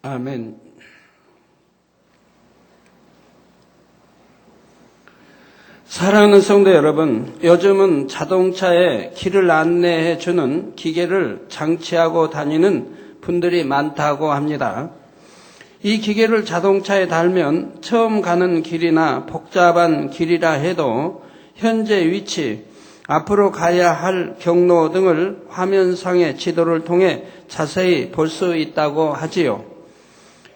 아멘. 사랑하는 성도 여러분, 요즘은 자동차에 길을 안내해 주는 기계를 장치하고 다니는 분들이 많다고 합니다. 이 기계를 자동차에 달면 처음 가는 길이나 복잡한 길이라 해도 현재 위치, 앞으로 가야 할 경로 등을 화면상의 지도를 통해 자세히 볼 수 있다고 하지요.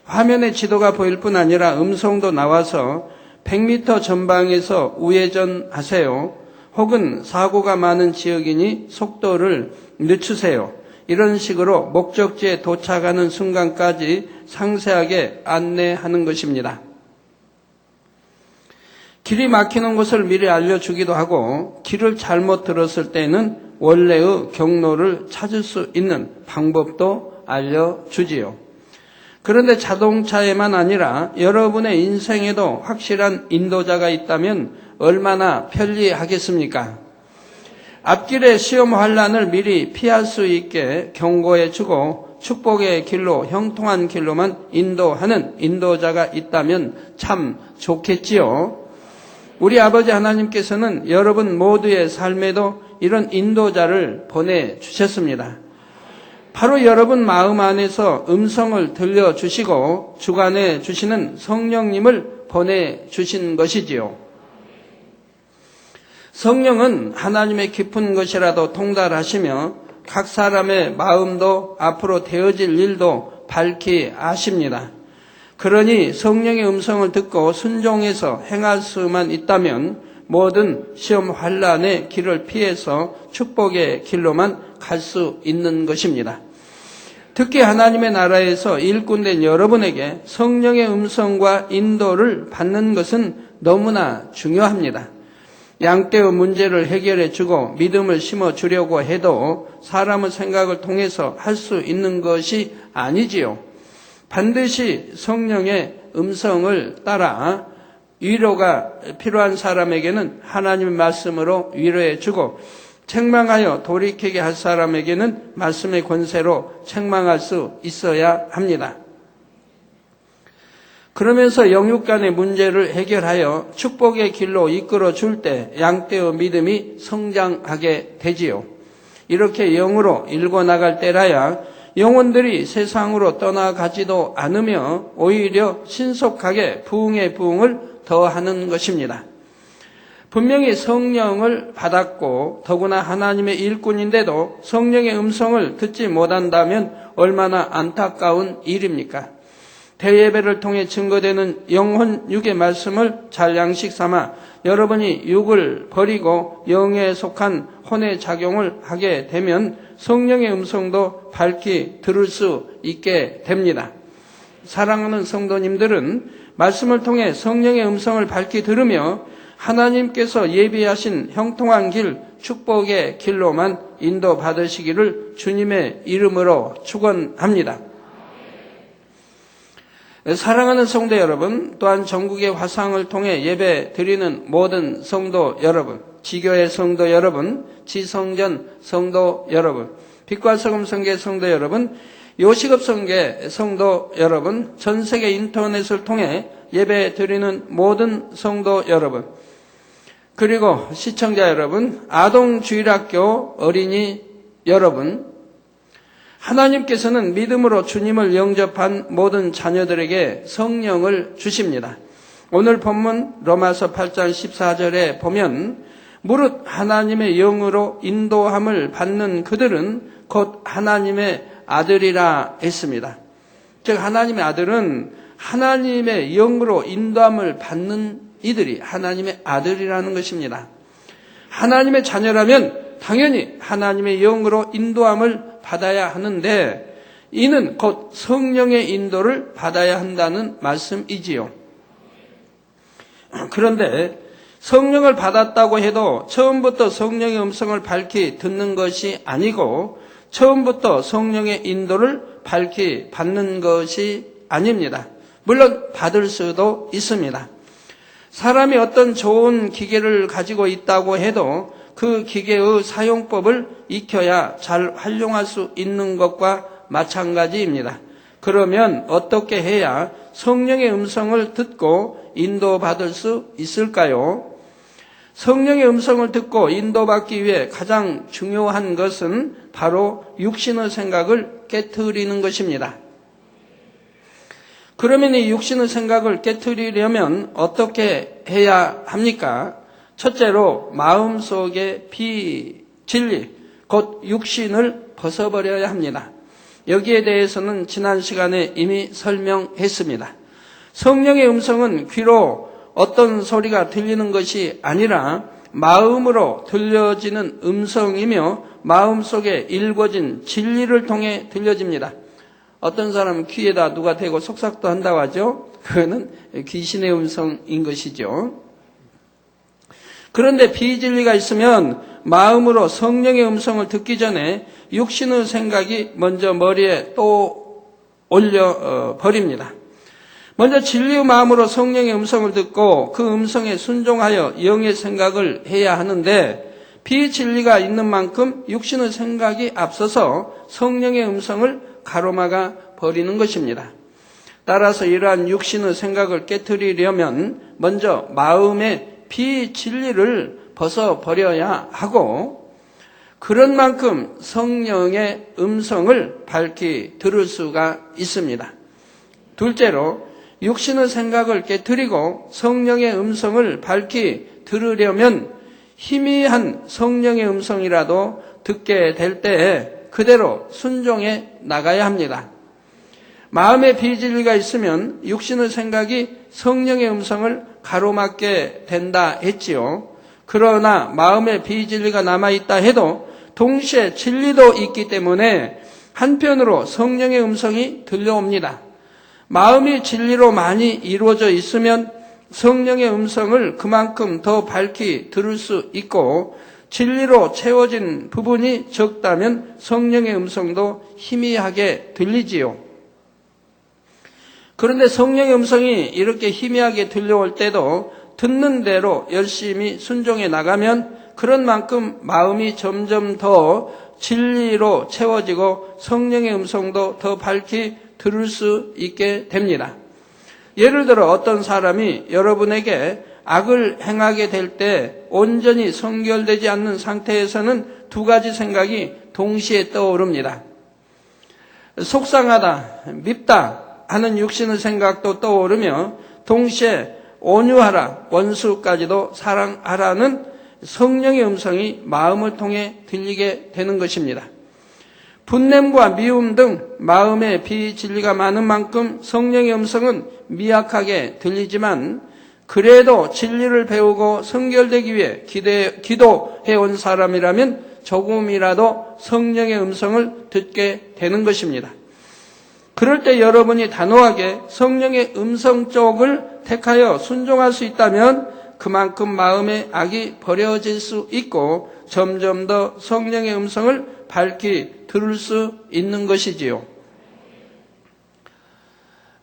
화면에 지도가 보일 뿐 아니라 음성도 나와서 100m 전방에서 우회전하세요. 혹은 사고가 많은 지역이니 속도를 늦추세요. 이런 식으로 목적지에 도착하는 순간까지 상세하게 안내하는 것입니다. 길이 막히는 곳을 미리 알려주기도 하고 길을 잘못 들었을 때는 원래의 경로를 찾을 수 있는 방법도 알려주지요. 그런데 자동차에만 아니라 여러분의 인생에도 확실한 인도자가 있다면 얼마나 편리하겠습니까? 앞길의 시험 환란을 미리 피할 수 있게 경고해주고 축복의 길로 형통한 길로만 인도하는 인도자가 있다면 참 좋겠지요. 우리 아버지 하나님께서는 여러분 모두의 삶에도 이런 인도자를 보내주셨습니다. 바로 여러분 마음 안에서 음성을 들려주시고 주관해 주시는 성령님을 보내주신 것이지요. 성령은 하나님의 깊은 것이라도 통달하시며 각 사람의 마음도 앞으로 되어질 일도 밝히 아십니다. 그러니 성령의 음성을 듣고 순종해서 행할 수만 있다면 모든 시험 환란의 길을 피해서 축복의 길로만 갈 수 있는 것입니다. 특히 하나님의 나라에서 일꾼된 여러분에게 성령의 음성과 인도를 받는 것은 너무나 중요합니다. 양떼의 문제를 해결해 주고 믿음을 심어 주려고 해도 사람의 생각을 통해서 할 수 있는 것이 아니지요. 반드시 성령의 음성을 따라 위로가 필요한 사람에게는 하나님의 말씀으로 위로해 주고 책망하여 돌이키게 할 사람에게는 말씀의 권세로 책망할 수 있어야 합니다. 그러면서 영육 간의 문제를 해결하여 축복의 길로 이끌어 줄 때 양떼의 믿음이 성장하게 되지요. 이렇게 영으로 일궈 나갈 때라야 영혼들이 세상으로 떠나가지도 않으며 오히려 신속하게 부흥의 부흥을 더하는 것입니다. 분명히 성령을 받았고 더구나 하나님의 일꾼인데도 성령의 음성을 듣지 못한다면 얼마나 안타까운 일입니까? 대예배를 통해 증거되는 영혼 육의 말씀을 잘 양식 삼아 여러분이 육을 버리고 영에 속한 혼의 작용을 하게 되면 성령의 음성도 밝히 들을 수 있게 됩니다. 사랑하는 성도님들은 말씀을 통해 성령의 음성을 밝히 들으며 하나님께서 예비하신 형통한 길, 축복의 길로만 인도받으시기를 주님의 이름으로 축원합니다. 사랑하는 성도 여러분, 또한 전국의 화상을 통해 예배 드리는 모든 성도 여러분, 지교의 성도 여러분, 지성전 성도 여러분, 빛과 소금 성계 성도 여러분, 요식업 성계 성도 여러분, 전 세계 인터넷을 통해 예배 드리는 모든 성도 여러분, 그리고 시청자 여러분, 아동주일학교 어린이 여러분, 하나님께서는 믿음으로 주님을 영접한 모든 자녀들에게 성령을 주십니다. 오늘 본문 로마서 8장 14절에 보면 무릇 하나님의 영으로 인도함을 받는 그들은 곧 하나님의 아들이라 했습니다. 즉 하나님의 아들은 하나님의 영으로 인도함을 받는 이들이 하나님의 아들이라는 것입니다. 하나님의 자녀라면 당연히 하나님의 영으로 인도함을 받아야 하는데 이는 곧 성령의 인도를 받아야 한다는 말씀이지요. 그런데 성령을 받았다고 해도 처음부터 성령의 음성을 밝히 듣는 것이 아니고 처음부터 성령의 인도를 밝히 받는 것이 아닙니다. 물론 받을 수도 있습니다. 사람이 어떤 좋은 기계를 가지고 있다고 해도 그 기계의 사용법을 익혀야 잘 활용할 수 있는 것과 마찬가지입니다. 그러면 어떻게 해야 성령의 음성을 듣고 인도받을 수 있을까요? 성령의 음성을 듣고 인도받기 위해 가장 중요한 것은 바로 육신의 생각을 깨트리는 것입니다. 그러면 이 육신의 생각을 깨트리려면 어떻게 해야 합니까? 첫째로 마음속의 비진리, 곧 육신을 벗어버려야 합니다. 여기에 대해서는 지난 시간에 이미 설명했습니다. 성령의 음성은 귀로 어떤 소리가 들리는 것이 아니라 마음으로 들려지는 음성이며 마음속에 일궈진 진리를 통해 들려집니다. 어떤 사람은 귀에다 누가 대고 속삭도 한다고 하죠. 그거는 귀신의 음성인 것이죠. 그런데 비진리가 있으면 마음으로 성령의 음성을 듣기 전에 육신의 생각이 먼저 머리에 또 올려 버립니다. 먼저 진리의 마음으로 성령의 음성을 듣고 그 음성에 순종하여 영의 생각을 해야 하는데 비진리가 있는 만큼 육신의 생각이 앞서서 성령의 음성을 가로막아 버리는 것입니다. 따라서 이러한 육신의 생각을 깨트리려면 먼저 마음의 비진리를 벗어버려야 하고 그런 만큼 성령의 음성을 밝히 들을 수가 있습니다. 둘째로 육신의 생각을 깨트리고 성령의 음성을 밝히 들으려면 희미한 성령의 음성이라도 듣게 될 때에 그대로 순종해 나가야 합니다. 마음의 비진리가 있으면 육신의 생각이 성령의 음성을 가로막게 된다 했지요. 그러나 마음의 비진리가 남아있다 해도 동시에 진리도 있기 때문에 한편으로 성령의 음성이 들려옵니다. 마음이 진리로 많이 이루어져 있으면 성령의 음성을 그만큼 더 밝히 들을 수 있고 진리로 채워진 부분이 적다면 성령의 음성도 희미하게 들리지요. 그런데 성령의 음성이 이렇게 희미하게 들려올 때도 듣는 대로 열심히 순종해 나가면 그런 만큼 마음이 점점 더 진리로 채워지고 성령의 음성도 더 밝히 들을 수 있게 됩니다. 예를 들어 어떤 사람이 여러분에게 악을 행하게 될 때 온전히 성결되지 않는 상태에서는 두 가지 생각이 동시에 떠오릅니다. 속상하다, 밉다 하는 육신의 생각도 떠오르며 동시에 온유하라, 원수까지도 사랑하라는 성령의 음성이 마음을 통해 들리게 되는 것입니다. 분냄과 미움 등 마음의 비진리가 많은 만큼 성령의 음성은 미약하게 들리지만 그래도 진리를 배우고 성결되기 위해 기도해온 사람이라면 조금이라도 성령의 음성을 듣게 되는 것입니다. 그럴 때 여러분이 단호하게 성령의 음성 쪽을 택하여 순종할 수 있다면 그만큼 마음의 악이 버려질 수 있고 점점 더 성령의 음성을 밝히 들을 수 있는 것이지요.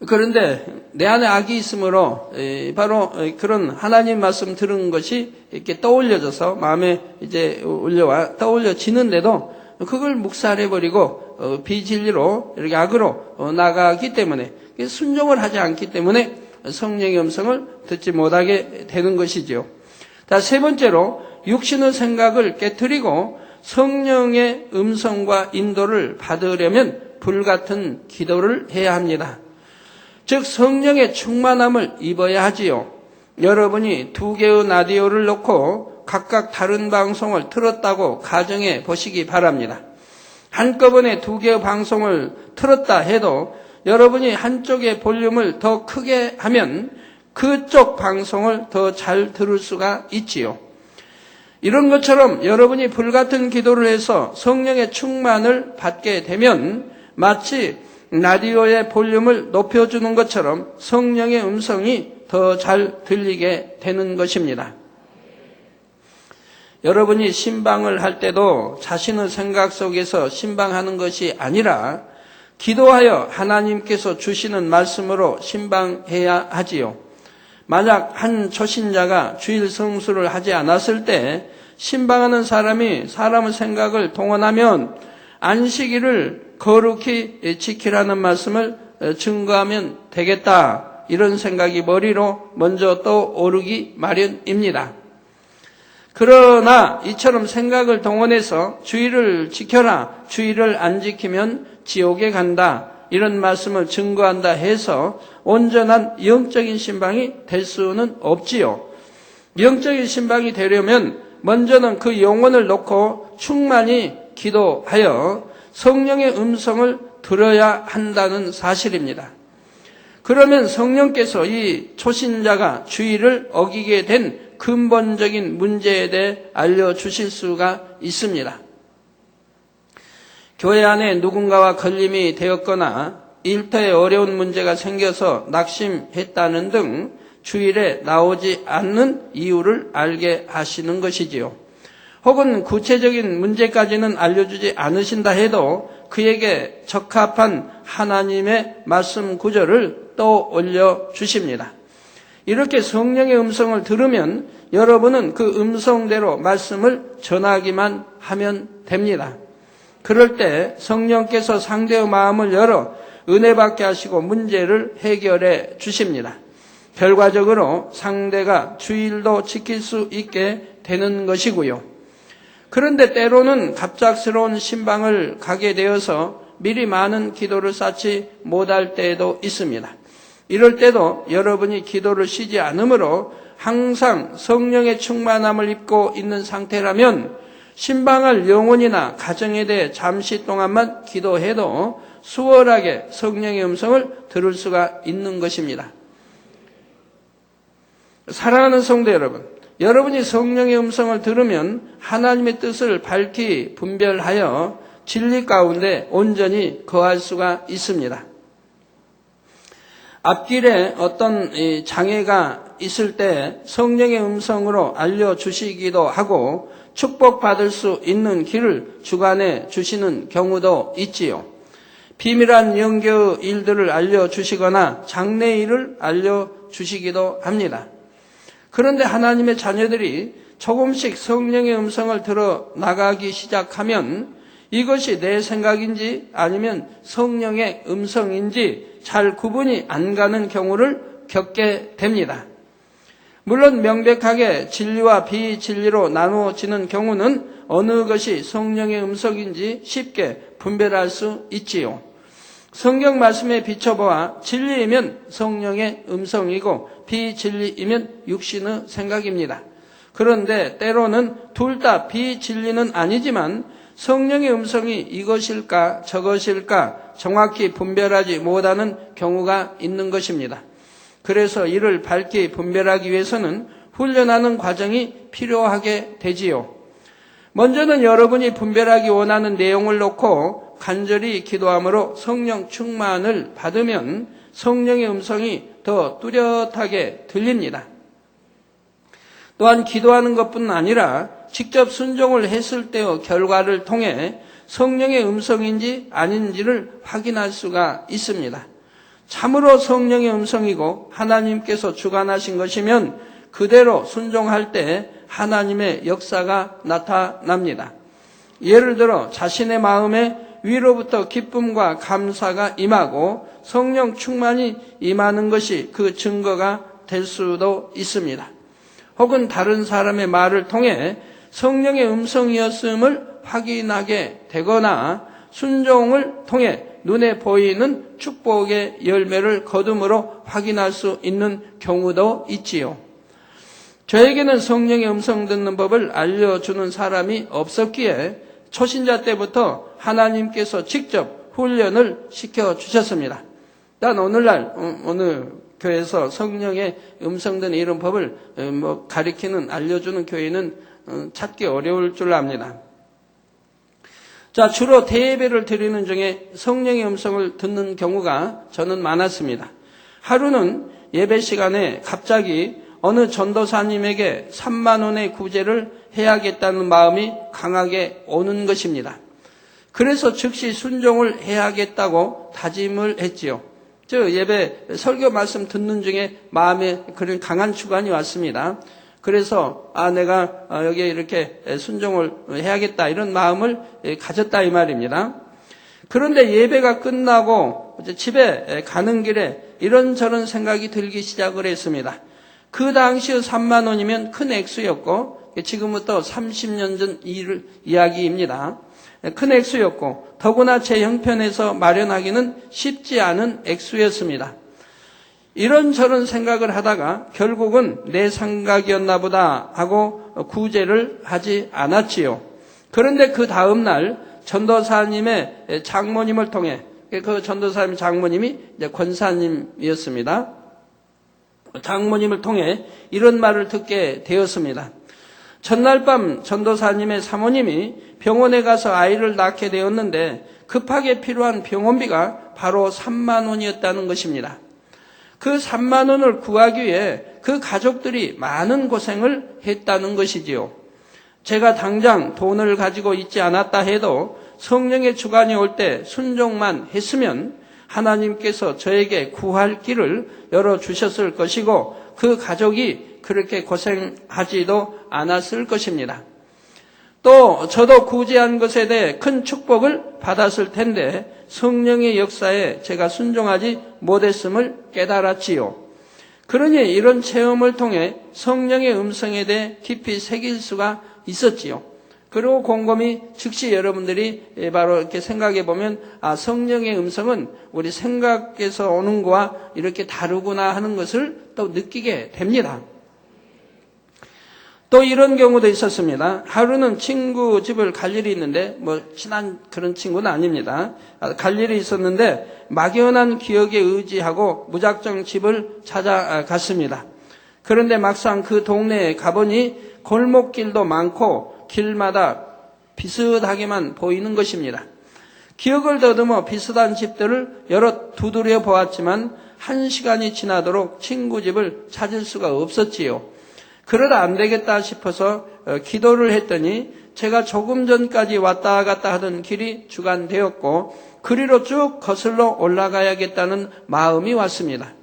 그런데 내 안에 악이 있으므로 바로 그런 하나님 말씀 들은 것이 이렇게 떠올려져서 마음에 이제 올려와 떠올려지는데도 그걸 묵살해버리고 비진리로 이렇게 악으로 나가기 때문에 순종을 하지 않기 때문에 성령의 음성을 듣지 못하게 되는 것이지요. 세 번째로 육신의 생각을 깨트리고 성령의 음성과 인도를 받으려면 불같은 기도를 해야 합니다. 즉 성령의 충만함을 입어야 하지요. 여러분이 두 개의 라디오를 놓고 각각 다른 방송을 틀었다고 가정해 보시기 바랍니다. 한꺼번에 두 개의 방송을 틀었다 해도 여러분이 한쪽의 볼륨을 더 크게 하면 그쪽 방송을 더 잘 들을 수가 있지요. 이런 것처럼 여러분이 불같은 기도를 해서 성령의 충만을 받게 되면 마치 라디오의 볼륨을 높여주는 것처럼 성령의 음성이 더 잘 들리게 되는 것입니다. 여러분이 신방을 할 때도 자신의 생각 속에서 신방하는 것이 아니라 기도하여 하나님께서 주시는 말씀으로 신방해야 하지요. 만약 한 초신자가 주일 성수를 하지 않았을 때 신방하는 사람이 사람의 생각을 동원하면 안식일을 거룩히 지키라는 말씀을 증거하면 되겠다. 이런 생각이 머리로 먼저 떠오르기 마련입니다. 그러나 이처럼 생각을 동원해서 주의를 지켜라, 주의를 안 지키면 지옥에 간다, 이런 말씀을 증거한다 해서 온전한 영적인 신방이 될 수는 없지요. 영적인 신방이 되려면 먼저는 그 영혼을 놓고 충만히 기도하여 성령의 음성을 들어야 한다는 사실입니다. 그러면 성령께서 이 초신자가 주의를 어기게 된 근본적인 문제에 대해 알려주실 수가 있습니다. 교회 안에 누군가와 걸림이 되었거나 일터에 어려운 문제가 생겨서 낙심했다는 등 주일에 나오지 않는 이유를 알게 하시는 것이지요. 혹은 구체적인 문제까지는 알려주지 않으신다 해도 그에게 적합한 하나님의 말씀 구절을 떠올려 주십니다. 이렇게 성령의 음성을 들으면 여러분은 그 음성대로 말씀을 전하기만 하면 됩니다. 그럴 때 성령께서 상대의 마음을 열어 은혜 받게 하시고 문제를 해결해 주십니다. 결과적으로 상대가 주일도 지킬 수 있게 되는 것이고요. 그런데 때로는 갑작스러운 신방을 가게 되어서 미리 많은 기도를 쌓지 못할 때도 있습니다. 이럴 때도 여러분이 기도를 쉬지 않으므로 항상 성령의 충만함을 입고 있는 상태라면 신방할 영혼이나 가정에 대해 잠시 동안만 기도해도 수월하게 성령의 음성을 들을 수가 있는 것입니다. 사랑하는 성도 여러분, 여러분이 성령의 음성을 들으면 하나님의 뜻을 밝히 분별하여 진리 가운데 온전히 거할 수가 있습니다. 앞길에 어떤 장애가 있을 때 성령의 음성으로 알려주시기도 하고 축복받을 수 있는 길을 주관해 주시는 경우도 있지요. 비밀한 영계의 일들을 알려주시거나 장래일을 알려주시기도 합니다. 그런데 하나님의 자녀들이 조금씩 성령의 음성을 들어 나가기 시작하면 이것이 내 생각인지 아니면 성령의 음성인지 잘 구분이 안 가는 경우를 겪게 됩니다. 물론 명백하게 진리와 비진리로 나누어지는 경우는 어느 것이 성령의 음성인지 쉽게 분별할 수 있지요. 성경 말씀에 비춰보아 진리이면 성령의 음성이고 비진리이면 육신의 생각입니다. 그런데 때로는 둘 다 비진리는 아니지만 성령의 음성이 이것일까 저것일까 정확히 분별하지 못하는 경우가 있는 것입니다. 그래서 이를 밝히 분별하기 위해서는 훈련하는 과정이 필요하게 되지요. 먼저는 여러분이 분별하기 원하는 내용을 놓고 간절히 기도함으로 성령 충만을 받으면 성령의 음성이 더 뚜렷하게 들립니다. 또한 기도하는 것뿐 아니라 직접 순종을 했을 때의 결과를 통해 성령의 음성인지 아닌지를 확인할 수가 있습니다. 참으로 성령의 음성이고 하나님께서 주관하신 것이면 그대로 순종할 때 하나님의 역사가 나타납니다. 예를 들어 자신의 마음에 위로부터 기쁨과 감사가 임하고 성령 충만이 임하는 것이 그 증거가 될 수도 있습니다. 혹은 다른 사람의 말을 통해 성령의 음성이었음을 확인하게 되거나 순종을 통해 눈에 보이는 축복의 열매를 거둠으로 확인할 수 있는 경우도 있지요. 저에게는 성령의 음성 듣는 법을 알려주는 사람이 없었기에 초신자 때부터 하나님께서 직접 훈련을 시켜주셨습니다. 난 오늘날 어느 교회에서 성령의 음성 듣는 이런 법을 가리키는 알려주는 교회는 찾기 어려울 줄 압니다. 자, 주로 대예배를 드리는 중에 성령의 음성을 듣는 경우가 저는 많았습니다. 하루는 예배 시간에 갑자기 어느 전도사님에게 3만 원의 구제를 해야겠다는 마음이 강하게 오는 것입니다. 그래서 즉시 순종을 해야겠다고 다짐을 했지요. 예배 설교 말씀 듣는 중에 마음에 그런 강한 주관이 왔습니다. 그래서 내가 여기에 이렇게 순종을 해야겠다 이런 마음을 가졌다 이 말입니다. 그런데 예배가 끝나고 이제 집에 가는 길에 이런저런 생각이 들기 시작을 했습니다. 그 당시의 3만 원이면 큰 액수였고, 지금부터 30년 전 이야기입니다. 큰 액수였고, 더구나 제 형편에서 마련하기는 쉽지 않은 액수였습니다. 이런저런 생각을 하다가 결국은 내 생각이었나 보다 하고 구제를 하지 않았지요. 그런데 그 다음 날 전도사님의 장모님을 통해, 그 전도사님 장모님이 이제 권사님이었습니다. 장모님을 통해 이런 말을 듣게 되었습니다. 전날 밤 전도사님의 사모님이 병원에 가서 아이를 낳게 되었는데 급하게 필요한 병원비가 바로 3만 원이었다는 것입니다. 그 3만 원을 구하기 위해 그 가족들이 많은 고생을 했다는 것이지요. 제가 당장 돈을 가지고 있지 않았다 해도 성령의 주관이 올 때 순종만 했으면 하나님께서 저에게 구할 길을 열어주셨을 것이고 그 가족이 그렇게 고생하지도 않았을 것입니다. 또 저도 구제한 것에 대해 큰 축복을 받았을 텐데 성령의 역사에 제가 순종하지 못했음을 깨달았지요. 그러니 이런 체험을 통해 성령의 음성에 대해 깊이 새길 수가 있었지요. 그리고 곰곰이 즉시 여러분들이 바로 이렇게 생각해 보면 성령의 음성은 우리 생각에서 오는 거와 이렇게 다르구나 하는 것을 또 느끼게 됩니다. 또 이런 경우도 있었습니다. 하루는 친구 집을 갈 일이 있는데 친한 그런 친구는 아닙니다. 갈 일이 있었는데 막연한 기억에 의지하고 무작정 집을 찾아갔습니다. 그런데 막상 그 동네에 가보니 골목길도 많고 길마다 비슷하게만 보이는 것입니다. 기억을 더듬어 비슷한 집들을 여러 두드려 보았지만 1시간이 지나도록 친구 집을 찾을 수가 없었지요. 그러다 안 되겠다 싶어서 기도를 했더니 제가 조금 전까지 왔다 갔다 하던 길이 주간되었고 그리로 쭉 거슬러 올라가야겠다는 마음이 왔습니다.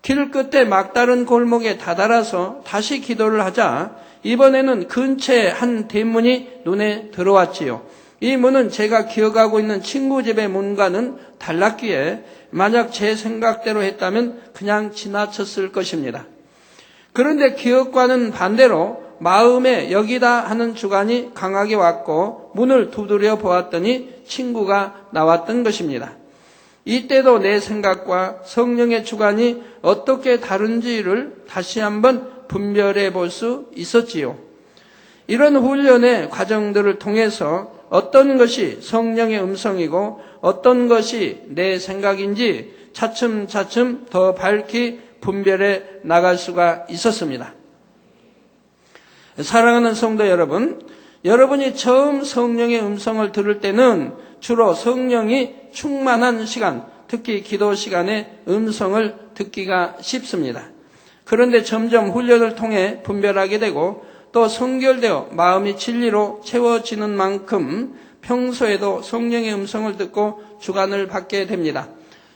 길 끝에 막다른 골목에 다다라서 다시 기도를 하자 이번에는 근처에 한 대문이 눈에 들어왔지요. 이 문은 제가 기억하고 있는 친구 집의 문과는 달랐기에 만약 제 생각대로 했다면 그냥 지나쳤을 것입니다. 그런데 기억과는 반대로 마음에 여기다 하는 주관이 강하게 왔고 문을 두드려 보았더니 친구가 나왔던 것입니다. 이때도 내 생각과 성령의 주관이 어떻게 다른지를 다시 한번 분별해 볼 수 있었지요. 이런 훈련의 과정들을 통해서 어떤 것이 성령의 음성이고 어떤 것이 내 생각인지 차츰차츰 더 밝히 분별해 나갈 수가 있었습니다. 사랑하는 성도 여러분, 여러분이 처음 성령의 음성을 들을 때는 주로 성령이 충만한 시간, 특히 기도 시간에 음성을 듣기가 쉽습니다. 그런데 점점 훈련을 통해 분별하게 되고 또 성결되어 마음이 진리로 채워지는 만큼 평소에도 성령의 음성을 듣고 주관을 받게 됩니다.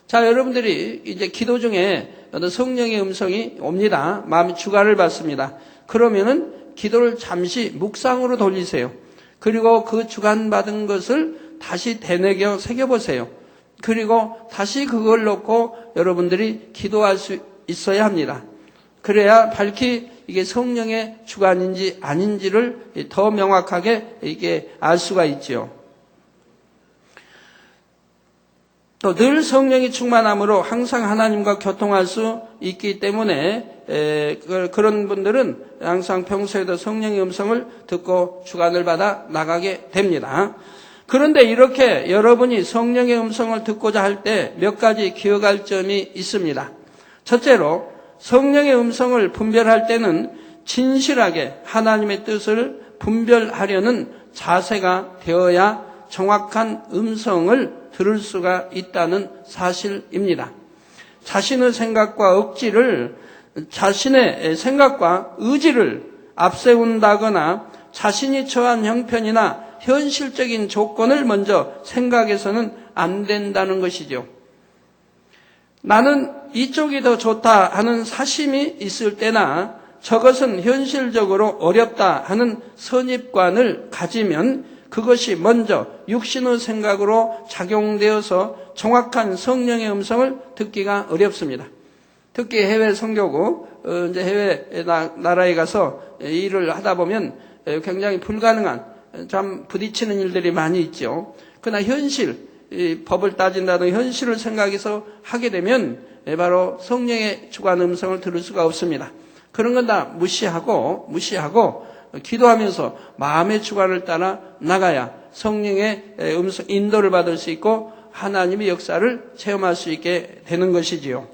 자, 여러분들이 이제 기도 중에 어떤 성령의 음성이 옵니다. 마음이 주관을 받습니다. 그러면은 기도를 잠시 묵상으로 돌리세요. 그리고 그 주관받은 것을 다시 되새겨 새겨보세요. 그리고 다시 그걸 놓고 여러분들이 기도할 수 있어야 합니다. 그래야 밝히 이게 성령의 주관인지 아닌지를 더 명확하게 이게 알 수가 있죠. 또 늘 성령이 충만함으로 항상 하나님과 교통할 수 있기 때문에 그런 분들은 항상 평소에도 성령의 음성을 듣고 주관을 받아 나가게 됩니다. 그런데 이렇게 여러분이 성령의 음성을 듣고자 할 때 몇 가지 기억할 점이 있습니다. 첫째로 성령의 음성을 분별할 때는 진실하게 하나님의 뜻을 분별하려는 자세가 되어야 정확한 음성을 들을 수가 있다는 사실입니다. 자신의 생각과 억지를, 자신의 생각과 의지를 앞세운다거나 자신이 처한 형편이나 현실적인 조건을 먼저 생각해서는 안 된다는 것이죠. 나는 이쪽이 더 좋다 하는 사심이 있을 때나 저것은 현실적으로 어렵다 하는 선입관을 가지면 그것이 먼저 육신의 생각으로 작용되어서 정확한 성령의 음성을 듣기가 어렵습니다. 특히 해외 선교국, 이제 해외 나라에 가서 일을 하다 보면 굉장히 불가능한, 참 부딪히는 일들이 많이 있죠. 그러나 현실, 법을 따진다든 현실을 생각해서 하게 되면 바로 성령의 주관 음성을 들을 수가 없습니다. 그런 건 다 무시하고 기도하면서 마음의 주관을 따라 나가야 성령의 음성, 인도를 받을 수 있고 하나님의 역사를 체험할 수 있게 되는 것이지요.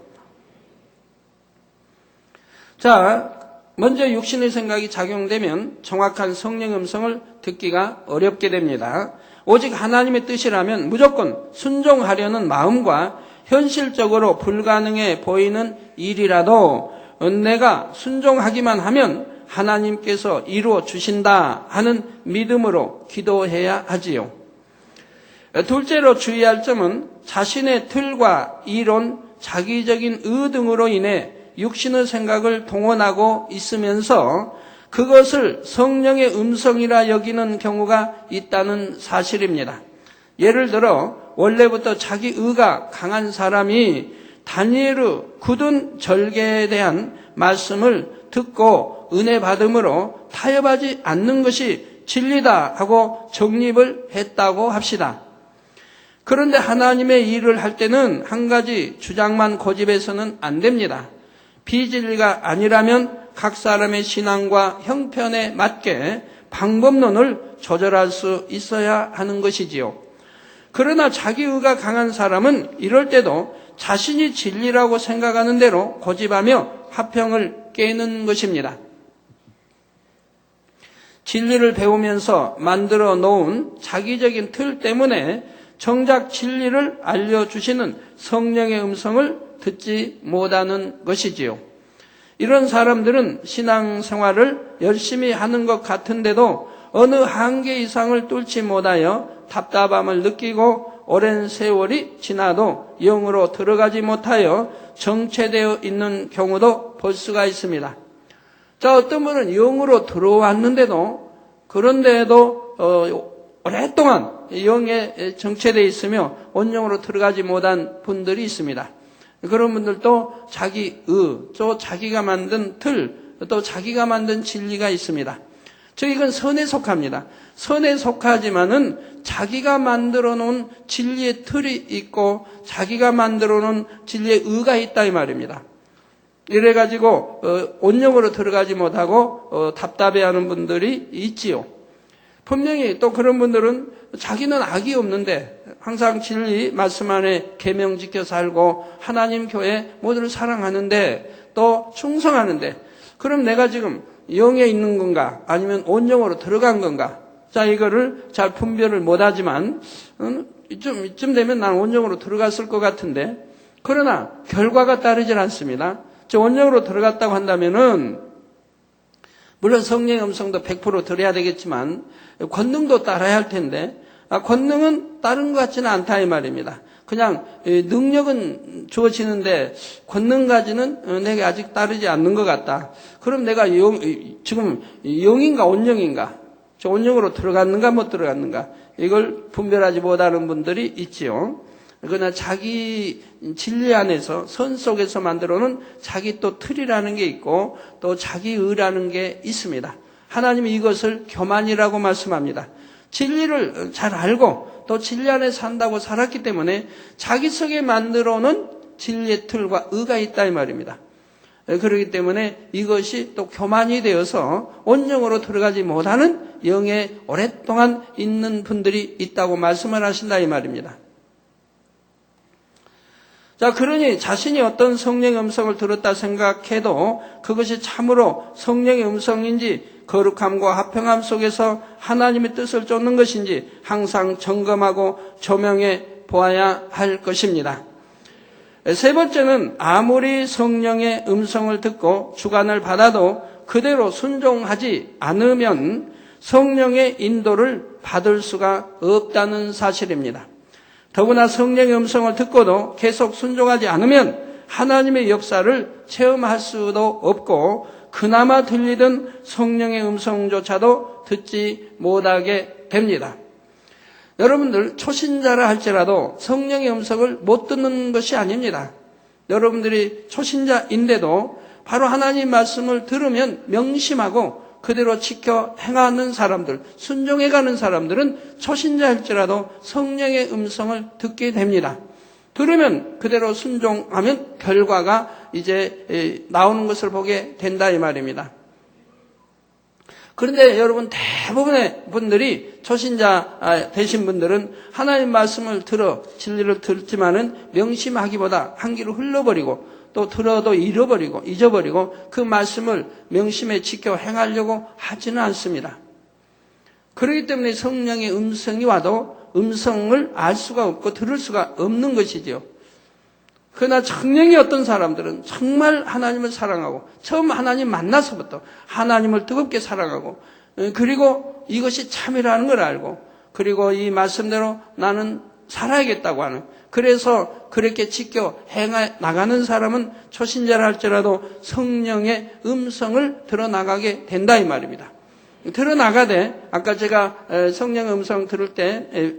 자, 먼저 육신의 생각이 작용되면 정확한 성령 음성을 듣기가 어렵게 됩니다. 오직 하나님의 뜻이라면 무조건 순종하려는 마음과 현실적으로 불가능해 보이는 일이라도 내가 순종하기만 하면 하나님께서 이루어 주신다 하는 믿음으로 기도해야 하지요. 둘째로 주의할 점은 자신의 틀과 이론, 자기적인 의 등으로 인해 육신의 생각을 동원하고 있으면서 그것을 성령의 음성이라 여기는 경우가 있다는 사실입니다. 예를 들어 원래부터 자기 의가 강한 사람이 다니엘의 굳은 절개에 대한 말씀을 듣고 은혜 받음으로 타협하지 않는 것이 진리다 하고 정립을 했다고 합시다. 그런데 하나님의 일을 할 때는 한 가지 주장만 고집해서는 안 됩니다. 비진리가 아니라면 각 사람의 신앙과 형편에 맞게 방법론을 조절할 수 있어야 하는 것이지요. 그러나 자기 의가 강한 사람은 이럴 때도 자신이 진리라고 생각하는 대로 고집하며 화평을 깨는 것입니다. 진리를 배우면서 만들어 놓은 자기적인 틀 때문에 정작 진리를 알려주시는 성령의 음성을 듣지 못하는 것이지요. 이런 사람들은 신앙생활을 열심히 하는 것 같은데도 어느 한계 이상을 뚫지 못하여 답답함을 느끼고 오랜 세월이 지나도 영으로 들어가지 못하여 정체되어 있는 경우도 볼 수가 있습니다. 자, 어떤 분은 영으로 들어왔는데도 그런데도 오랫동안 영에 정체되어 있으며 온영으로 들어가지 못한 분들이 있습니다. 그런 분들도 자기 또 자기가 만든 틀, 또 자기가 만든 진리가 있습니다. 이건 선에 속합니다. 선에 속하지만은 자기가 만들어 놓은 진리의 틀이 있고 자기가 만들어 놓은 진리의 의가 있다 이 말입니다. 이래가지고 온영으로 들어가지 못하고 답답해하는 분들이 있지요. 분명히 또 그런 분들은 자기는 악이 없는데 항상 진리 말씀 안에 계명 지켜 살고 하나님 교회 모두를 사랑하는데 또 충성하는데 그럼 내가 지금 영에 있는 건가 아니면 온영으로 들어간 건가? 자, 이거를 잘 분별을 못하지만 이쯤 되면 난 온영으로 들어갔을 것 같은데 그러나 결과가 따르질 않습니다. 온영으로 들어갔다고 한다면은 물론 성령의 음성도 100% 들어야 되겠지만 권능도 따라야 할 텐데 권능은 다른 것 같지는 않다 이 말입니다. 그냥 능력은 주어지는데 권능까지는 내게 아직 따르지 않는 것 같다. 그럼 내가 지금 영인가 온영인가? 온영으로 들어갔는가 못 들어갔는가? 이걸 분별하지 못하는 분들이 있지요. 그러나 자기 진리 안에서 선 속에서 만들어놓은 자기 또 틀이라는 게 있고 또 자기 의라는 게 있습니다. 하나님이 이것을 교만이라고 말씀합니다. 진리를 잘 알고 또 진리 안에 산다고 살았기 때문에 자기 속에 만들어놓은 진리의 틀과 의가 있다 이 말입니다. 그렇기 때문에 이것이 또 교만이 되어서 온영으로 들어가지 못하는 영에 오랫동안 있는 분들이 있다고 말씀을 하신다 이 말입니다. 자, 그러니 자신이 어떤 성령의 음성을 들었다 생각해도 그것이 참으로 성령의 음성인지 거룩함과 화평함 속에서 하나님의 뜻을 쫓는 것인지 항상 점검하고 조명해 보아야 할 것입니다. 세 번째는 아무리 성령의 음성을 듣고 주관을 받아도 그대로 순종하지 않으면 성령의 인도를 받을 수가 없다는 사실입니다. 더구나 성령의 음성을 듣고도 계속 순종하지 않으면 하나님의 역사를 체험할 수도 없고 그나마 들리던 성령의 음성조차도 듣지 못하게 됩니다. 여러분들 초신자라 할지라도 성령의 음성을 못 듣는 것이 아닙니다. 여러분들이 초신자인데도 바로 하나님 말씀을 들으면 명심하고 그대로 지켜 행하는 사람들, 순종해가는 사람들은 초신자일지라도 성령의 음성을 듣게 됩니다. 들으면 그대로 순종하면 결과가 이제 나오는 것을 보게 된다 이 말입니다. 그런데 여러분 대부분의 분들이 초신자 되신 분들은 하나님 말씀을 들어 진리를 듣지만은 명심하기보다 한 길로 흘러버리고 또 들어도 잊어버리고 그 말씀을 명심에 지켜 행하려고 하지는 않습니다. 그렇기 때문에 성령의 음성이 와도 음성을 알 수가 없고 들을 수가 없는 것이지요. 그러나 청량이 어떤 사람들은 정말 하나님을 사랑하고 처음 하나님 만나서부터 하나님을 뜨겁게 사랑하고 그리고 이것이 참이라는 걸 알고 그리고 이 말씀대로 나는 살아야겠다고 하는 그래서 그렇게 지켜 행해 나가는 사람은 초신자라 할지라도 성령의 음성을 들어나가게 된다 이 말입니다. 들어나가되 아까 제가 성령의 음성 들을 때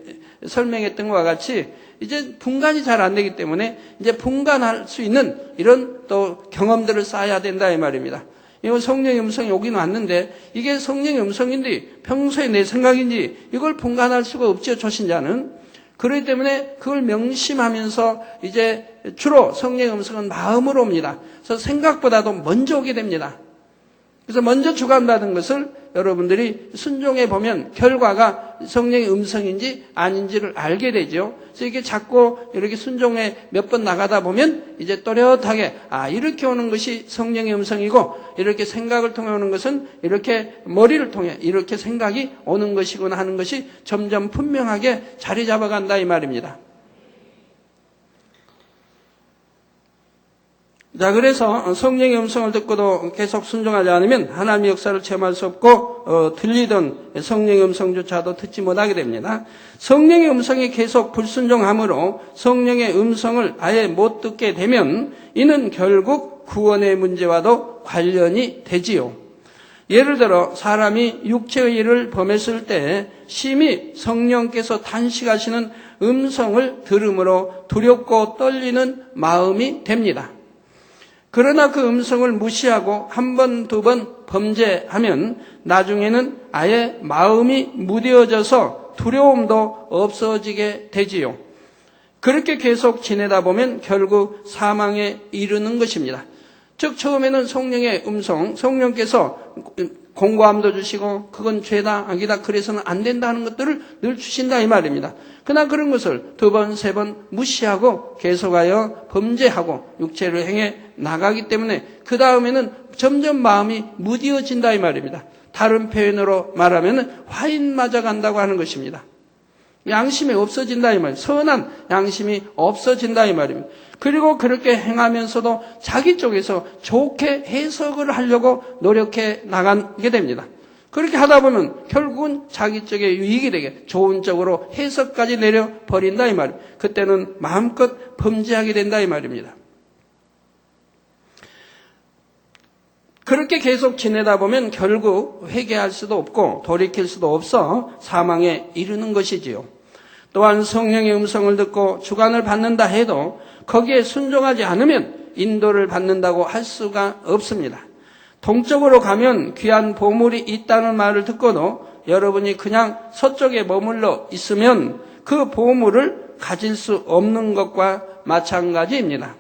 설명했던 것과 같이 이제 분간이 잘 안 되기 때문에 이제 분간할 수 있는 이런 또 경험들을 쌓아야 된다 이 말입니다. 이건 성령의 음성이 오긴 왔는데 이게 성령의 음성인지 평소에 내 생각인지 이걸 분간할 수가 없죠 초신자는. 그렇기 때문에 그걸 명심하면서 이제 주로 성령의 음성은 마음으로 옵니다. 그래서 생각보다도 먼저 오게 됩니다. 그래서 먼저 주관받은 것을 여러분들이 순종해 보면 결과가 성령의 음성인지 아닌지를 알게 되죠. 그래서 이게 자꾸 이렇게 순종해 몇 번 나가다 보면 이제 또렷하게 이렇게 오는 것이 성령의 음성이고 이렇게 생각을 통해 오는 것은 이렇게 머리를 통해 이렇게 생각이 오는 것이구나 하는 것이 점점 분명하게 자리 잡아간다 이 말입니다. 자, 그래서 성령의 음성을 듣고도 계속 순종하지 않으면 하나님의 역사를 체험할 수 없고 들리던 성령의 음성조차도 듣지 못하게 됩니다. 성령의 음성이 계속 불순종함으로 성령의 음성을 아예 못 듣게 되면 이는 결국 구원의 문제와도 관련이 되지요. 예를 들어 사람이 육체의 일을 범했을 때 심히 성령께서 탄식하시는 음성을 들음으로 두렵고 떨리는 마음이 됩니다. 그러나 그 음성을 무시하고 한 번, 두 번 범죄하면 나중에는 아예 마음이 무뎌져서 두려움도 없어지게 되지요. 그렇게 계속 지내다 보면 결국 사망에 이르는 것입니다. 즉 처음에는 성령의 음성, 성령께서 공고함도 주시고 그건 죄다 악이다 그래서는 안 된다 하는 것들을 늘 주신다 이 말입니다. 그러나 그런 것을 두 번, 세 번 무시하고 계속하여 범죄하고 육체를 행해 나가기 때문에 그 다음에는 점점 마음이 무뎌진다 이 말입니다. 다른 표현으로 말하면 화인 맞아간다고 하는 것입니다. 양심이 없어진다 이 말입니다. 선한 양심이 없어진다 이 말입니다. 그리고 그렇게 행하면서도 자기 쪽에서 좋게 해석을 하려고 노력해 나가게 됩니다. 그렇게 하다 보면 결국은 자기 쪽에 유익이 되게 좋은 쪽으로 해석까지 내려버린다 이 말입니다. 그때는 마음껏 범죄하게 된다 이 말입니다. 그렇게 계속 지내다 보면 결국 회개할 수도 없고 돌이킬 수도 없어 사망에 이르는 것이지요. 또한 성령의 음성을 듣고 주관을 받는다 해도 거기에 순종하지 않으면 인도를 받는다고 할 수가 없습니다. 동쪽으로 가면 귀한 보물이 있다는 말을 듣고도 여러분이 그냥 서쪽에 머물러 있으면 그 보물을 가질 수 없는 것과 마찬가지입니다.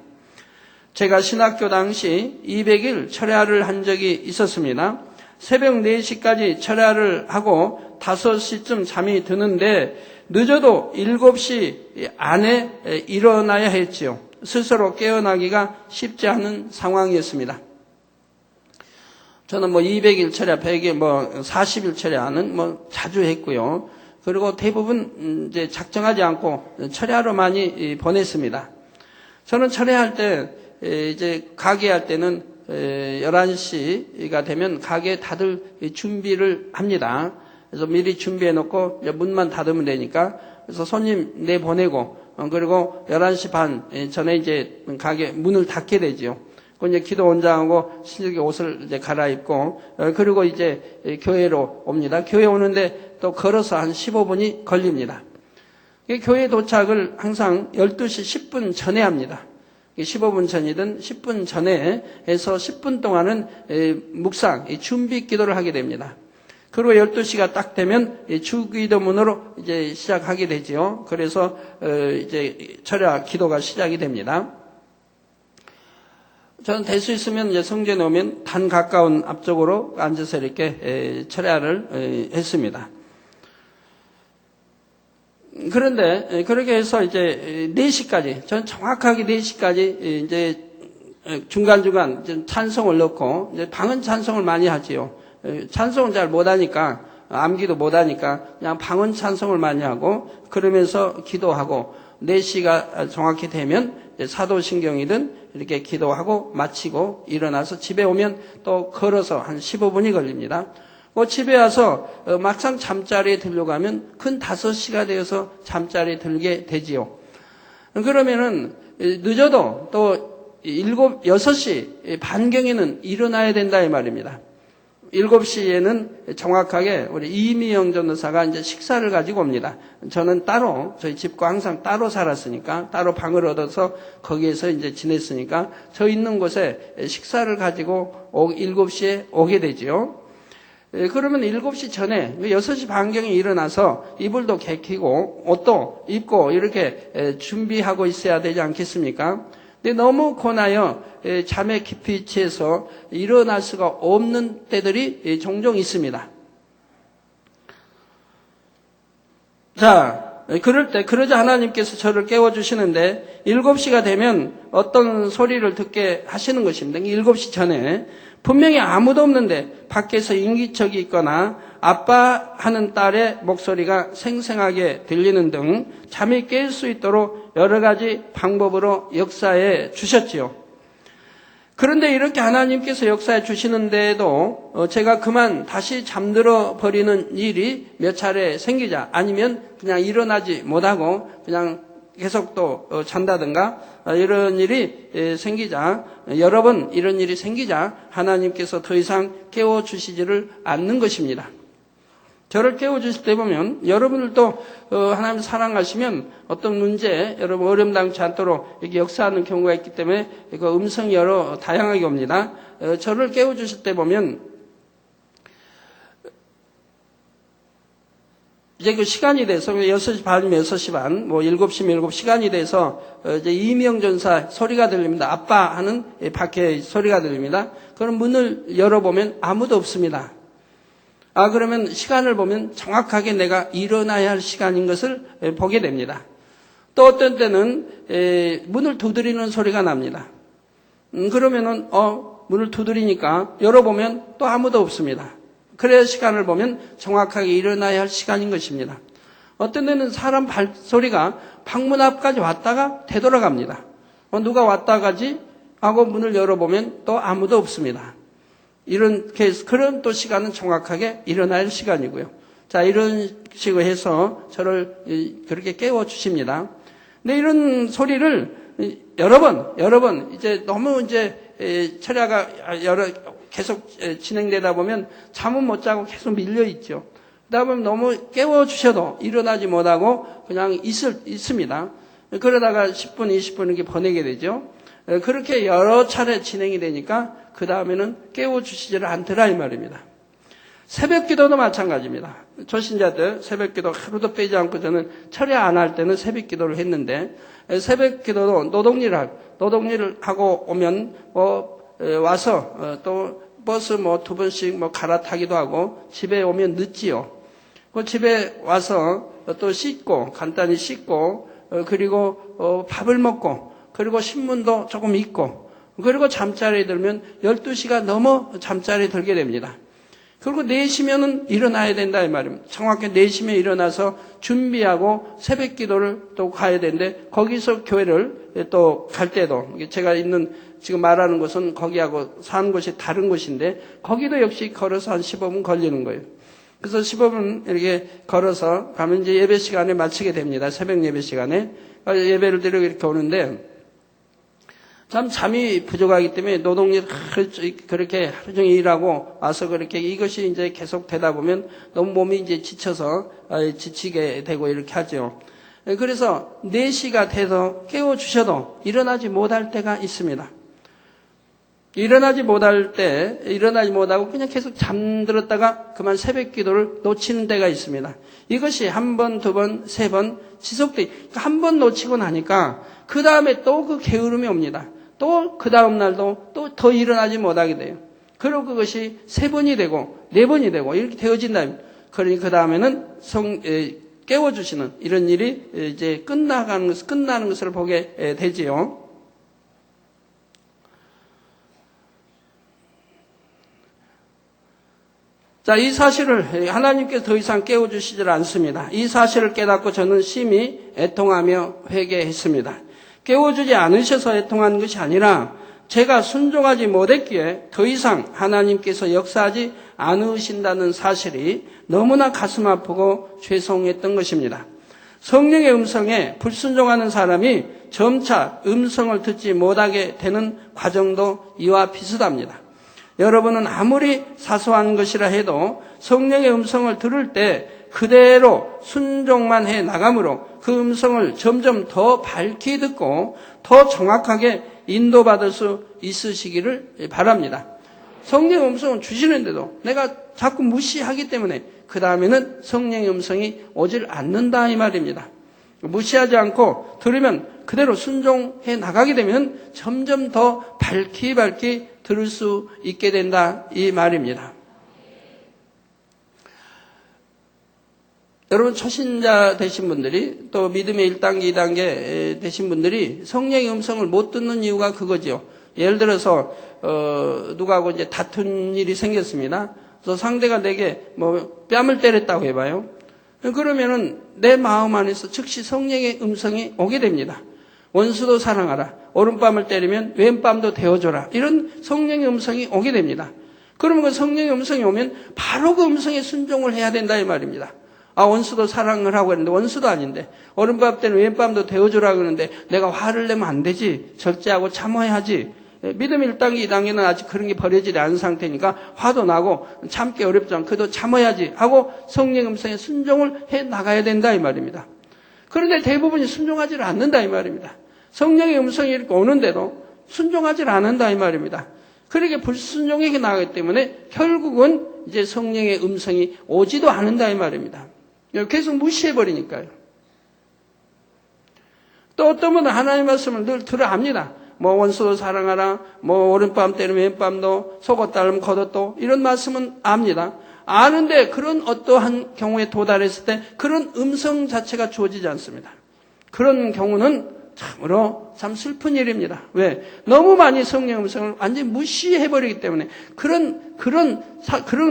제가 신학교 당시 200일 철야를 한 적이 있었습니다. 새벽 4시까지 철야를 하고 5시쯤 잠이 드는데 늦어도 7시 안에 일어나야 했지요. 스스로 깨어나기가 쉽지 않은 상황이었습니다. 저는 200일 철야, 100일, 40일 철야는 자주 했고요. 그리고 대부분 이제 작정하지 않고 철야로 많이 보냈습니다. 저는 철야할 때 이제 가게 할 때는 11시가 되면 가게 다들 준비를 합니다. 그래서 미리 준비해 놓고 문만 닫으면 되니까 그래서 손님 내보내고 그리고 11시 반 전에 이제 가게 문을 닫게 되지요. 그 이제 기도 원장하고 신령의 옷을 이제 갈아입고 그리고 이제 교회로 옵니다. 교회 오는데 또 걸어서 한 15분이 걸립니다. 교회 도착을 항상 12시 10분 전에 합니다. 15분 전이든 10분 전에 해서 10분 동안은 묵상, 준비 기도를 하게 됩니다. 그리고 12시가 딱 되면 주기도문으로 이제 시작하게 되지요. 그래서 이제 철야 기도가 시작이 됩니다. 저는 될 수 있으면 이제 성전에 오면 단 가까운 앞쪽으로 앉아서 이렇게 철야를 했습니다. 그런데 그렇게 해서 이제 4시까지, 저는 정확하게 4시까지 이제 중간중간 찬송을 넣고, 이제 방언 찬송을 많이 하지요. 찬송은 잘 못하니까, 암기도 못하니까 그냥 방언 찬송을 많이 하고, 그러면서 기도하고, 4시가 정확히 되면 사도신경이든 이렇게 기도하고 마치고 일어나서 집에 오면 또 걸어서 한 15분이 걸립니다. 집에 와서 막상 잠자리에 들려고 하면 근 5시가 되어서 잠자리에 들게 되지요. 그러면은 늦어도 또 6시 반경에는 일어나야 된다 이 말입니다. 7시에는 정확하게 우리 이미영 전도사가 이제 식사를 가지고 옵니다. 저는 따로, 저희 집과 항상 따로 살았으니까, 따로 방을 얻어서 거기에서 이제 지냈으니까, 저 있는 곳에 식사를 가지고 7시에 오게 되지요. 그러면 7시 전에 6시 반경에 일어나서 이불도 개키고 옷도 입고 이렇게 준비하고 있어야 되지 않겠습니까? 근데 너무 고나여 잠에 깊이 취해서 일어날 수가 없는 때들이 종종 있습니다. 자, 그러자 하나님께서 저를 깨워주시는데 7시가 되면 어떤 소리를 듣게 하시는 것입니다. 7시 전에 분명히 아무도 없는데 밖에서 인기척이 있거나 아빠 하는 딸의 목소리가 생생하게 들리는 등 잠이 깰 수 있도록 여러 가지 방법으로 역사해 주셨지요. 그런데 이렇게 하나님께서 역사해 주시는데도 제가 그만 다시 잠들어 버리는 일이 몇 차례 생기자, 아니면 그냥 일어나지 못하고 그냥 계속 또 잔다든가 이런 일이 생기자, 여러 번 이런 일이 생기자 하나님께서 더 이상 깨워주시지를 않는 것입니다. 저를 깨워주실 때 보면 여러분들도 하나님 사랑하시면 어떤 문제, 여러분 어려움당치 않도록 이렇게 역사하는 경우가 있기 때문에 그 음성이 여러 다양하게 옵니다. 저를 깨워주실 때 보면 이제 그 시간이 돼서 6시 반이면 6시 반, 7시면 7시 시간이 돼서 이제 이미영 전사 소리가 들립니다. 아빠 하는 밖에 소리가 들립니다. 그럼 문을 열어보면 아무도 없습니다. 그러면 시간을 보면 정확하게 내가 일어나야 할 시간인 것을 보게 됩니다. 또 어떤 때는 문을 두드리는 소리가 납니다. 그러면은 문을 두드리니까 열어보면 또 아무도 없습니다. 그래야 시간을 보면 정확하게 일어나야 할 시간인 것입니다. 어떤 데는 사람 발소리가 방문 앞까지 왔다가 되돌아갑니다. 누가 왔다 가지 하고 문을 열어보면 또 아무도 없습니다. 그런 또 시간은 정확하게 일어날 시간이고요. 자, 이런 식으로 해서 저를 그렇게 깨워주십니다. 근데 이런 소리를 여러 번, 이제 너무 이제 철야가 계속 진행되다 보면 잠은 못 자고 계속 밀려있죠. 그러다 보면 너무 깨워주셔도 일어나지 못하고 그냥 있습니다. 그러다가 10분, 20분 이렇게 보내게 되죠. 그렇게 여러 차례 진행이 되니까 그 다음에는 깨워주시지를 않더라 이 말입니다. 새벽 기도도 마찬가지입니다. 초신자들 새벽 기도 하루도 빼지 않고 저는 철야 안 할 때는 새벽 기도를 했는데, 새벽 기도도 노동일을 하고 오면 와서 또 버스 2번씩 갈아타기도 하고 집에 오면 늦지요. 그 집에 와서 또 간단히 씻고 그리고 밥을 먹고 그리고 신문도 조금 읽고 그리고 잠자리에 들면 12시가 넘어 잠자리에 들게 됩니다. 그리고 4시면은 일어나야 된다 이 말입니다. 정확히 4시면 일어나서 준비하고 새벽 기도를 또 가야 되는데, 거기서 교회를 또 갈 때도, 제가 있는 지금 말하는 곳은 거기하고 사는 곳이 다른 곳인데 거기도 역시 걸어서 한 15분 걸리는 거예요. 그래서 15분 이렇게 걸어서 가면 이제 예배 시간에 마치게 됩니다. 새벽 예배 시간에 예배를 드리고 이렇게 오는데, 참 잠이 부족하기 때문에 노동일 그렇게 하루 종일 일하고 와서 그렇게 이것이 이제 계속 되다 보면 너무 몸이 이제 지쳐서 지치게 되고 이렇게 하죠. 그래서 4시가 돼서 깨워주셔도 일어나지 못할 때가 있습니다. 일어나지 못하고 그냥 계속 잠들었다가 그만 새벽 기도를 놓치는 때가 있습니다. 이것이 1번, 2번, 3번 지속돼. 한 번 놓치고 나니까 그 다음에 또 그 게으름이 옵니다. 또 그 다음 날도 또 더 일어나지 못하게 돼요. 그리고 그것이 3번이 되고 4번이 되고 이렇게 되어진다. 그러니 그 다음에는 깨워주시는 이런 일이 이제 끝나는 것을 보게 되지요. 자, 이 사실을 하나님께서 더 이상 깨워주시질 않습니다. 이 사실을 깨닫고 저는 심히 애통하며 회개했습니다. 깨워주지 않으셔서 애통한 것이 아니라 제가 순종하지 못했기에 더 이상 하나님께서 역사하지 않으신다는 사실이 너무나 가슴 아프고 죄송했던 것입니다. 성령의 음성에 불순종하는 사람이 점차 음성을 듣지 못하게 되는 과정도 이와 비슷합니다. 여러분은 아무리 사소한 것이라 해도 성령의 음성을 들을 때 그대로 순종만 해 나가므로 그 음성을 점점 더 밝히 듣고 더 정확하게 인도받을 수 있으시기를 바랍니다. 성령의 음성을 주시는데도 내가 자꾸 무시하기 때문에 그 다음에는 성령의 음성이 오질 않는다 이 말입니다. 무시하지 않고 들으면 그대로 순종해 나가게 되면 점점 더 밝히 들을 수 있게 된다 이 말입니다. 여러분 초신자 되신 분들이 또 믿음의 1단계, 2단계 되신 분들이 성령의 음성을 못 듣는 이유가 그거죠. 예를 들어서 누구하고 이제 다툰 일이 생겼습니다. 그래서 상대가 내게 뺨을 때렸다고 해봐요. 그러면은 내 마음 안에서 즉시 성령의 음성이 오게 됩니다. 원수도 사랑하라. 오른뺨을 때리면 왼뺨도 대어줘라. 이런 성령의 음성이 오게 됩니다. 그러면 그 성령의 음성이 오면 바로 그 음성에 순종을 해야 된다 이 말입니다. 원수도 사랑을 하고 했는데 원수도 아닌데 오른밤 때는 왼밤도 대어주라 그러는데 내가 화를 내면 안 되지. 절제하고 참아야지. 믿음 1단계, 2단계는 아직 그런 게 버려지지 않은 상태니까 화도 나고 참기 어렵지만 그래도 참아야지 하고 성령 음성에 순종을 해 나가야 된다 이 말입니다. 그런데 대부분이 순종하지를 않는다 이 말입니다. 성령의 음성이 이렇게 오는데도 순종하지를 않는다 이 말입니다. 그렇게 불순종하게 나가기 때문에 결국은 이제 성령의 음성이 오지도 않는다 이 말입니다. 계속 무시해버리니까요. 또 어떤 분은 하나님의 말씀을 늘 들어 합니다. 원수도 사랑하라, 오른밤 때리면 왼밤도, 속옷 닳으면 겉옷도, 이런 말씀은 압니다. 아는데 그런 어떠한 경우에 도달했을 때 그런 음성 자체가 주어지지 않습니다. 그런 경우는 참으로 참 슬픈 일입니다. 왜? 너무 많이 성령 음성을 완전히 무시해버리기 때문에 그런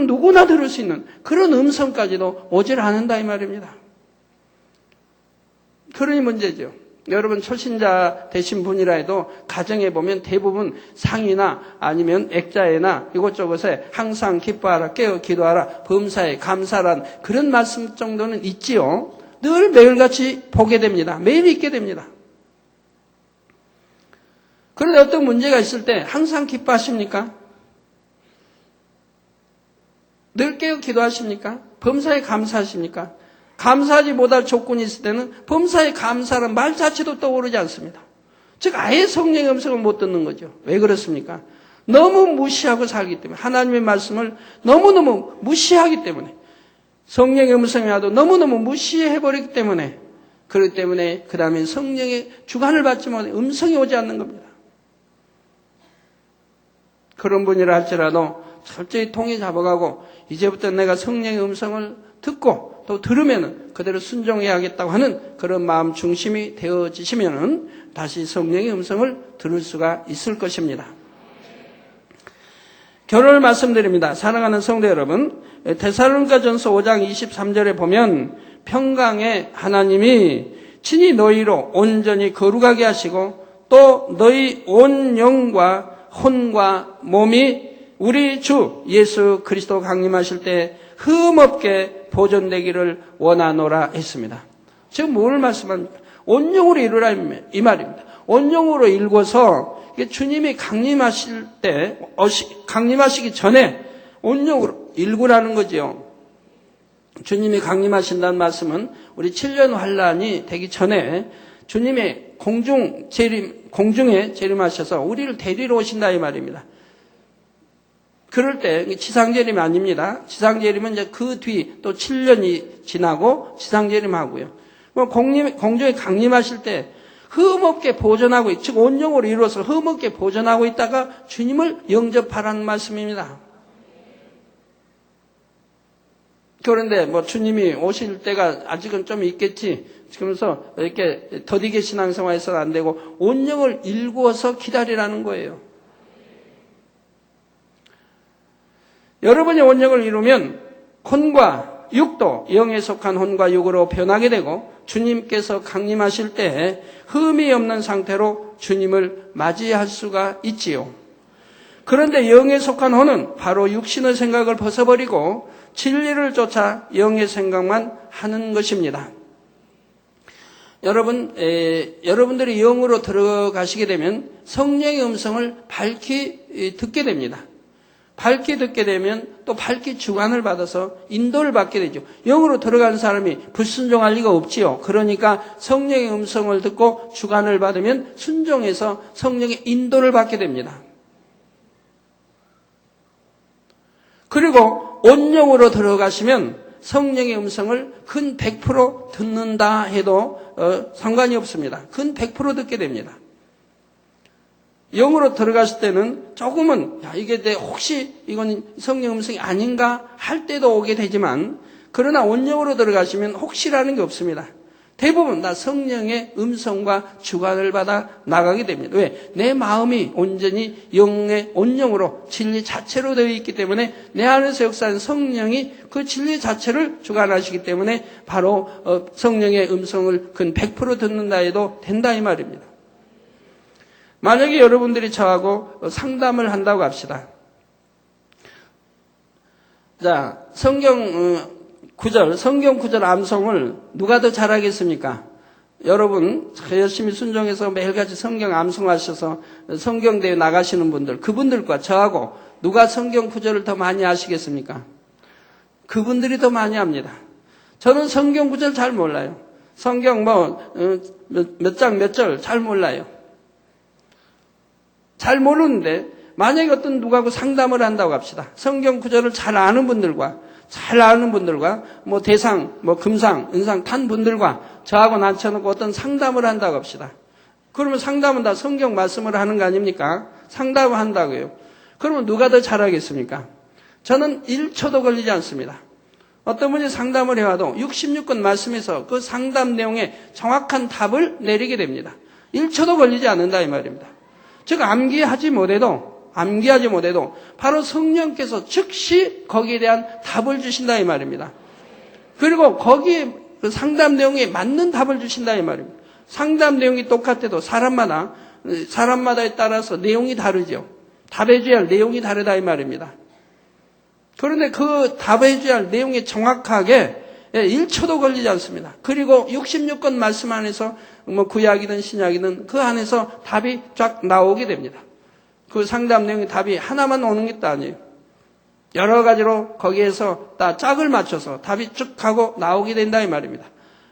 누구나 들을 수 있는 그런 음성까지도 오질 않는다 이 말입니다. 그러니 문제죠. 여러분 초신자 되신 분이라 해도 가정에 보면 대부분 상이나 아니면 액자에나 이것저것에 항상 기뻐하라, 깨어 기도하라, 범사에 감사란 그런 말씀 정도는 있지요. 늘 매일같이 보게 됩니다. 매일 있게 됩니다. 그런데 어떤 문제가 있을 때 항상 기뻐하십니까? 늘 깨어 기도하십니까? 범사에 감사하십니까? 감사하지 못할 조건이 있을 때는 범사에 감사라는 말 자체도 떠오르지 않습니다. 즉 아예 성령의 음성을 못 듣는 거죠. 왜 그렇습니까? 너무 무시하고 살기 때문에 하나님의 말씀을 너무너무 무시하기 때문에 성령의 음성이 와도 너무너무 무시해버리기 때문에 그렇기 때문에 그 다음에 성령의 주관을 받지 못해 음성이 오지 않는 겁니다. 그런 분이라 할지라도 철저히 통해 잡아가고 이제부터 내가 성령의 음성을 듣고 또 들으면 그대로 순종해야겠다고 하는 그런 마음 중심이 되어지시면 다시 성령의 음성을 들을 수가 있을 것입니다. 결론을 말씀드립니다. 사랑하는 성도 여러분, 데살로니가전서 5장 23절에 보면 평강의 하나님이 친히 너희로 온전히 거룩하게 하시고 또 너희 온 영과 혼과 몸이 우리 주 예수 그리스도 강림하실 때 흠없게 보존되기를 원하노라 했습니다. 지금 뭘 말씀합니까? 온영으로 이루라 이 말입니다. 온영으로 일궈서 주님이 강림하실 때, 강림하시기 전에 온영으로 일구라는 거죠. 주님이 강림하신다는 말씀은 우리 7년 환란이 되기 전에 주님의 공중에 재림하셔서 우리를 데리러 오신다 이 말입니다. 그럴 때 지상재림이 아닙니다. 지상재림은 이제 그 뒤 또 7년이 지나고 지상재림하고요. 공중에 강림하실 때 흠없게 보존하고, 즉 온영으로 이루어서 흠없게 보존하고 있다가 주님을 영접하라는 말씀입니다. 그런데 주님이 오실 때가 아직은 좀 있겠지. 그러면서 이렇게 더디게 신앙생활해서는 안 되고 온영을 일구어서 기다리라는 거예요. 여러분이 온영을 이루면 혼과 육도, 영에 속한 혼과 육으로 변하게 되고 주님께서 강림하실 때 흠이 없는 상태로 주님을 맞이할 수가 있지요. 그런데 영에 속한 혼은 바로 육신의 생각을 벗어버리고 진리를 쫓아 영의 생각만 하는 것입니다. 여러분들이 영으로 들어가시게 되면 성령의 음성을 밝히 듣게 됩니다. 밝히 듣게 되면 또 밝히 주관을 받아서 인도를 받게 되죠. 영으로 들어간 사람이 불순종할 리가 없지요. 그러니까 성령의 음성을 듣고 주관을 받으면 순종해서 성령의 인도를 받게 됩니다. 그리고 온영으로 들어가시면 성령의 음성을 근 100% 듣는다 해도 상관이 없습니다. 근 100% 듣게 됩니다. 영으로 들어갔을 때는 조금은 이게 혹시 이건 성령 음성이 아닌가 할 때도 오게 되지만, 그러나 온영으로 들어가시면 혹시라는 게 없습니다. 대부분 다 성령의 음성과 주관을 받아 나가게 됩니다. 왜? 내 마음이 온전히 영의 온영으로 진리 자체로 되어 있기 때문에 내 안에서 역사하는 성령이 그 진리 자체를 주관하시기 때문에 바로 성령의 음성을 근 100% 듣는다 해도 된다 이 말입니다. 만약에 여러분들이 저하고 상담을 한다고 합시다. 자, 성경 구절 암송을 누가 더 잘하겠습니까? 여러분 열심히 순종해서 매일같이 성경 암송하셔서 성경대회 나가시는 분들, 그분들과 저하고 누가 성경 구절을 더 많이 아시겠습니까? 그분들이 더 많이 합니다. 저는 성경 구절 잘 몰라요. 성경 몇 장 몇 절 잘 몰라요. 잘 모르는데 만약에 어떤 누구하고 상담을 한다고 합시다. 성경 구절을 잘 아는 분들과 대상, 금상, 은상 탄 분들과 저하고 낮춰놓고 어떤 상담을 한다고 합시다. 그러면 상담은 다 성경 말씀을 하는 거 아닙니까? 상담을 한다고요. 그러면 누가 더 잘하겠습니까? 저는 1초도 걸리지 않습니다. 어떤 분이 상담을 해와도 66권 말씀에서 그 상담 내용에 정확한 답을 내리게 됩니다. 1초도 걸리지 않는다 이 말입니다. 즉 암기하지 못해도 바로 성령께서 즉시 거기에 대한 답을 주신다 이 말입니다. 그리고 거기에 그 상담 내용에 맞는 답을 주신다 이 말입니다. 상담 내용이 똑같아도 사람마다에 따라서 내용이 다르죠. 답해줘야 할 내용이 다르다 이 말입니다. 그런데 그 답해줘야 할 내용이 정확하게 1초도 걸리지 않습니다. 그리고 66권 말씀 안에서 구약이든 신약이든 그 안에서 답이 쫙 나오게 됩니다. 그 상담 내용의 답이 하나만 오는 게 아니에요. 여러 가지로 거기에서 다 짝을 맞춰서 답이 쭉 하고 나오게 된다 이 말입니다.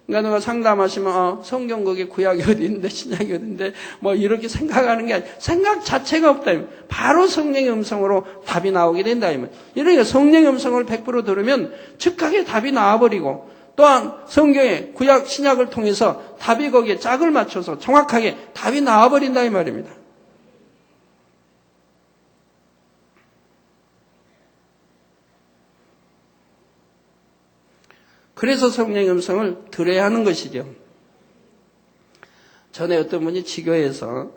그러니까 누가 상담하시면 성경 거기 구약이 어디 있는데 신약이 어디 있는데 이렇게 생각하는 게 아니라 생각 자체가 없다. 바로 성령의 음성으로 답이 나오게 된다. 이러니까 성령의 음성을 100% 들으면 즉하게 답이 나와버리고, 또한 성경의 구약 신약을 통해서 답이 거기에 짝을 맞춰서 정확하게 답이 나와버린다 이 말입니다. 그래서 성령의 음성을 들어야 하는 것이죠. 전에 어떤 분이 지교에서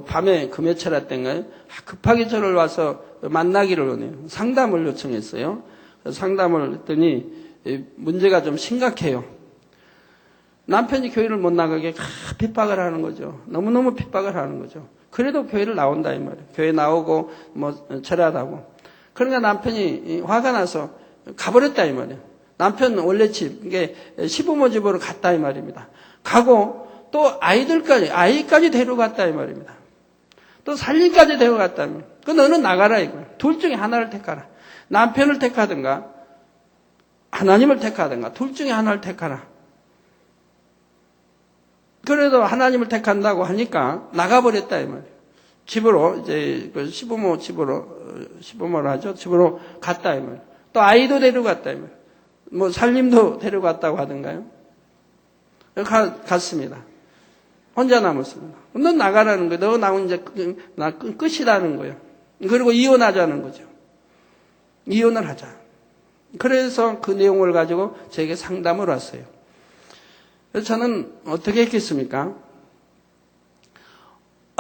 밤에 금요철 때인가요? 급하게 저를 와서 만나기를 원해요. 상담을 요청했어요. 상담을 했더니 문제가 좀 심각해요. 남편이 교회를 못 나가게 핍박을 하는 거죠. 너무너무 핍박을 하는 거죠. 그래도 교회를 나온다 이 말이에요. 교회 나오고 절하다고. 그러니까 남편이 화가 나서 가버렸다 이 말이에요. 남편 원래 집, 이게 시부모 집으로 갔다 이 말입니다. 가고 또 아이까지 데려갔다 이 말입니다. 또 살림까지 데려갔다. 그 너는 나가라 이거예요. 둘 중에 하나를 택하라. 남편을 택하든가 하나님을 택하든가 둘 중에 하나를 택하라. 그래도 하나님을 택한다고 하니까 나가버렸다 이 말이에요. 집으로 이제 그 시부모를 하죠. 집으로 갔다 이 말이에요. 또 아이도 데려갔다 이 말이에요. 뭐 살림도 데려갔다고 하던가요? 갔습니다. 혼자 남았습니다. 너 나가라는 거예요. 너 나오면 이제 끝이라는 거예요. 그리고 이혼하자는 거죠. 이혼을 하자. 그래서 그 내용을 가지고 저에게 상담을 왔어요. 그래서 저는 어떻게 했겠습니까?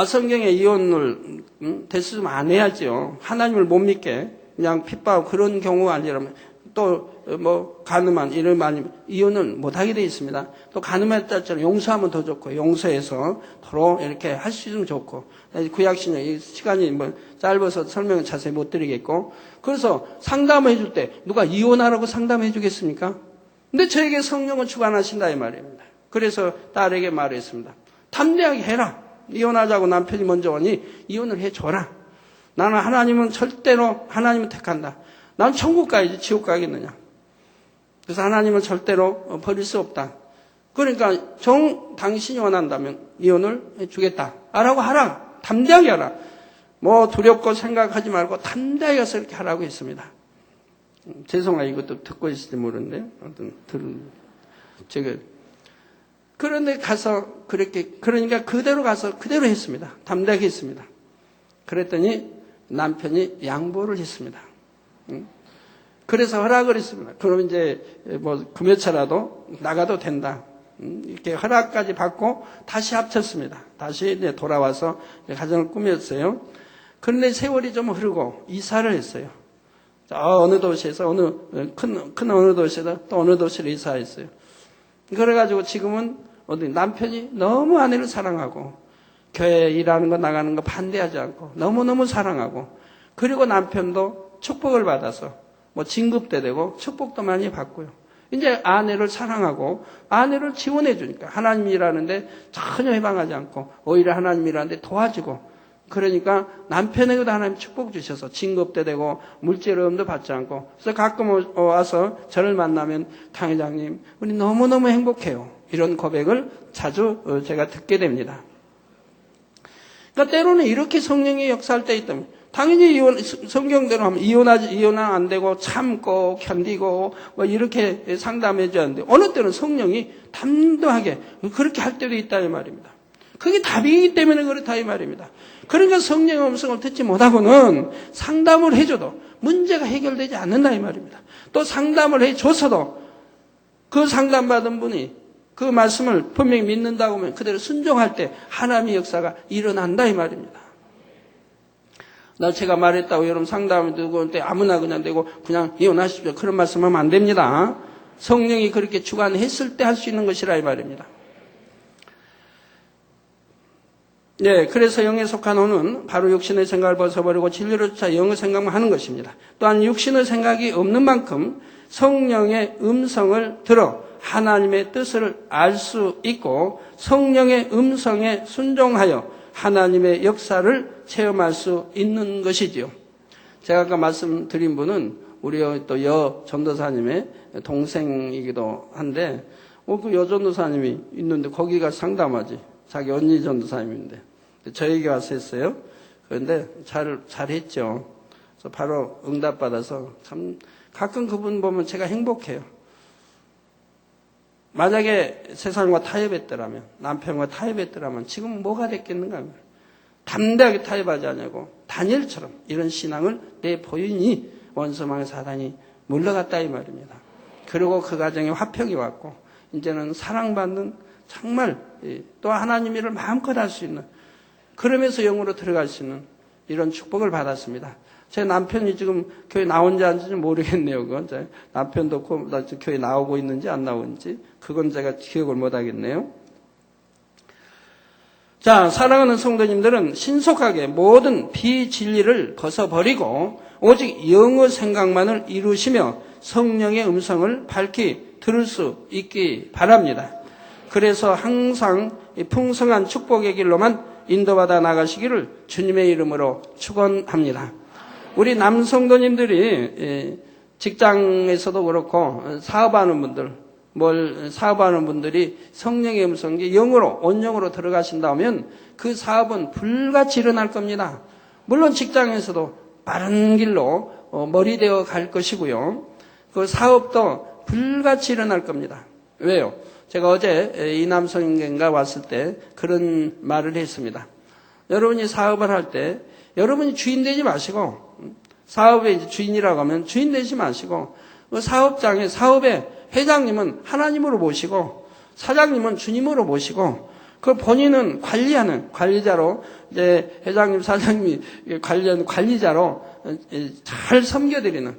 성경에 이혼을 됐으면 안 해야죠. 하나님을 못 믿게 그냥 핍박하고 그런 경우가 아니라면 또 뭐 가늠한 이런 아니면 이혼을 못 하게 되어 있습니다. 또 가늠했다처럼 용서하면 더 좋고 용서해서 서로 이렇게 할 수 있으면 좋고 구약신약 시간이 뭐 짧아서 설명을 자세히 못 드리겠고 그래서 상담을 해줄 때 누가 이혼하라고 상담해 주겠습니까? 근데 저에게 성령을 주관하신다 이 말입니다. 그래서 딸에게 말했습니다. 담대하게 해라. 이혼하자고 남편이 먼저 오니 이혼을 해줘라. 나는 하나님은 절대로 하나님을 택한다. 난 천국 가야지 지옥 가겠느냐. 그래서 하나님은 절대로 버릴 수 없다. 그러니까 당신이 원한다면 이혼을 해주겠다. 라고 하라. 담대하게 하라. 뭐 두렵고 생각하지 말고 담대하게 가서 이렇게 하라고 했습니다. 죄송해요. 이것도 듣고 있을지 모르는데. 그런데 가서 그러니까 그대로 가서 그대로 했습니다. 담대하게 했습니다. 그랬더니 남편이 양보를 했습니다. 그래서 허락을 했습니다. 그럼 이제 뭐 금요차라도 나가도 된다. 이렇게 허락까지 받고 다시 합쳤습니다. 다시 이제 돌아와서 가정을 꾸몄어요. 그런데 세월이 좀 흐르고 이사를 했어요. 어느 도시에서 큰 어느 도시에서 또 어느 도시로 이사했어요. 그래가지고 지금은 남편이 너무 아내를 사랑하고 교회 일하는 거 나가는 거 반대하지 않고 너무너무 사랑하고 그리고 남편도 축복을 받아서 뭐 진급도 되고 축복도 많이 받고요. 이제 아내를 사랑하고 아내를 지원해 주니까 하나님이 일하는데 전혀 해방하지 않고 오히려 하나님이 일하는데 도와주고 그러니까 남편에게도 하나님 축복 주셔서 진급도 되고 물질음도 받지 않고 그래서 가끔 와서 저를 만나면 강 회장님 우리 너무너무 행복해요. 이런 고백을 자주 제가 듣게 됩니다. 그러니까 때로는 이렇게 성령의 역사할 때 있다면 당연히 성경대로 하면 이혼은 안 되고 참고 견디고 뭐 이렇게 상담해 줘야 하는데 어느 때는 성령이 담대하게 그렇게 할 때도 있다 이 말입니다. 그게 답이기 때문에 그렇다 이 말입니다. 그러니까 성령의 음성을 듣지 못하고는 상담을 해줘도 문제가 해결되지 않는다 이 말입니다. 또 상담을 해줘서도 그 상담받은 분이 그 말씀을 분명히 믿는다고 하면 그대로 순종할 때 하나님의 역사가 일어난다 이 말입니다. 제가 말했다고 여러분 상담을 두고 아무나 그냥 되고 그냥 이혼하십시오. 그런 말씀하면 안 됩니다. 성령이 그렇게 주관했을 때 할 수 있는 것이라 이 말입니다. 네, 그래서 영에 속한 혼은 바로 육신의 생각을 벗어버리고 진리로 쫓아 영의 생각만 하는 것입니다. 또한 육신의 생각이 없는 만큼 성령의 음성을 들어 하나님의 뜻을 알 수 있고 성령의 음성에 순종하여 하나님의 역사를 체험할 수 있는 것이지요. 제가 아까 말씀드린 분은 우리 또 여 전도사님의 동생이기도 한데 그 여 전도사님이 있는데 거기가 상담하지. 자기 언니 전도사님인데 저에게 와서 했어요. 그런데 잘했죠. 그래서 바로 응답받아서 참 가끔 그분 보면 제가 행복해요. 만약에 세상과 타협했더라면 남편과 타협했더라면 지금 뭐가 됐겠는가. 담대하게 타협하지 않냐고 다니엘처럼 이런 신앙을 내보이니 원수망의 사단이 물러갔다 이 말입니다. 그리고 그 가정에 화평이 왔고 이제는 사랑받는 정말 또 하나님 일을 마음껏 할 수 있는 그러면서 영으로 들어갈 수 있는 이런 축복을 받았습니다. 제 남편이 지금 교회 나온지 안 나온지 모르겠네요. 그건 남편도 교회 나오고 있는지 안 나오는지 그건 제가 기억을 못 하겠네요. 자, 사랑하는 성도님들은 신속하게 모든 비진리를 벗어버리고 오직 영의 생각만을 이루시며 성령의 음성을 밝히 들을 수 있기 바랍니다. 그래서 항상 풍성한 축복의 길로만 인도받아 나가시기를 주님의 이름으로 축원합니다. 우리 남성도님들이 직장에서도 그렇고 사업하는 분들이 성령의 음성이 영으로 온영으로 들어가신다면 그 사업은 불같이 일어날 겁니다. 물론 직장에서도 바른 길로 머리되어 갈 것이고요. 그 사업도 불같이 일어날 겁니다. 왜요? 제가 어제 이남성인가 왔을 때 그런 말을 했습니다. 여러분이 사업을 할 때 여러분이 주인 되지 마시고, 사업의 주인이라고 하면 주인 되지 마시고, 그 사업의 회장님은 하나님으로 모시고 사장님은 주님으로 모시고, 그 본인은 관리하는 관리자로, 이제 회장님 사장님이 관리하는 관리자로 잘 섬겨드리는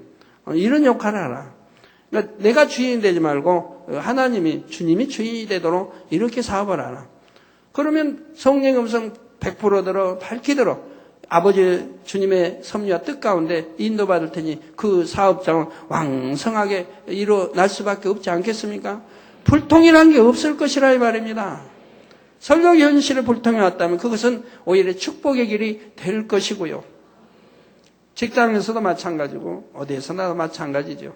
이런 역할을 하라. 그러니까 내가 주인이 되지 말고 주님이 주인이 되도록 이렇게 사업을 하라. 그러면 성령의 음성 100% 들어 밝히 들어 아버지 주님의 섭리와 뜻 가운데 인도받을 테니 그 사업장은 왕성하게 일어날 수밖에 없지 않겠습니까? 불통이라는 게 없을 것이라 이 말입니다. 설령 현실에 불통이 왔다면 그것은 오히려 축복의 길이 될 것이고요. 직장에서도 마찬가지고 어디에서나 마찬가지죠.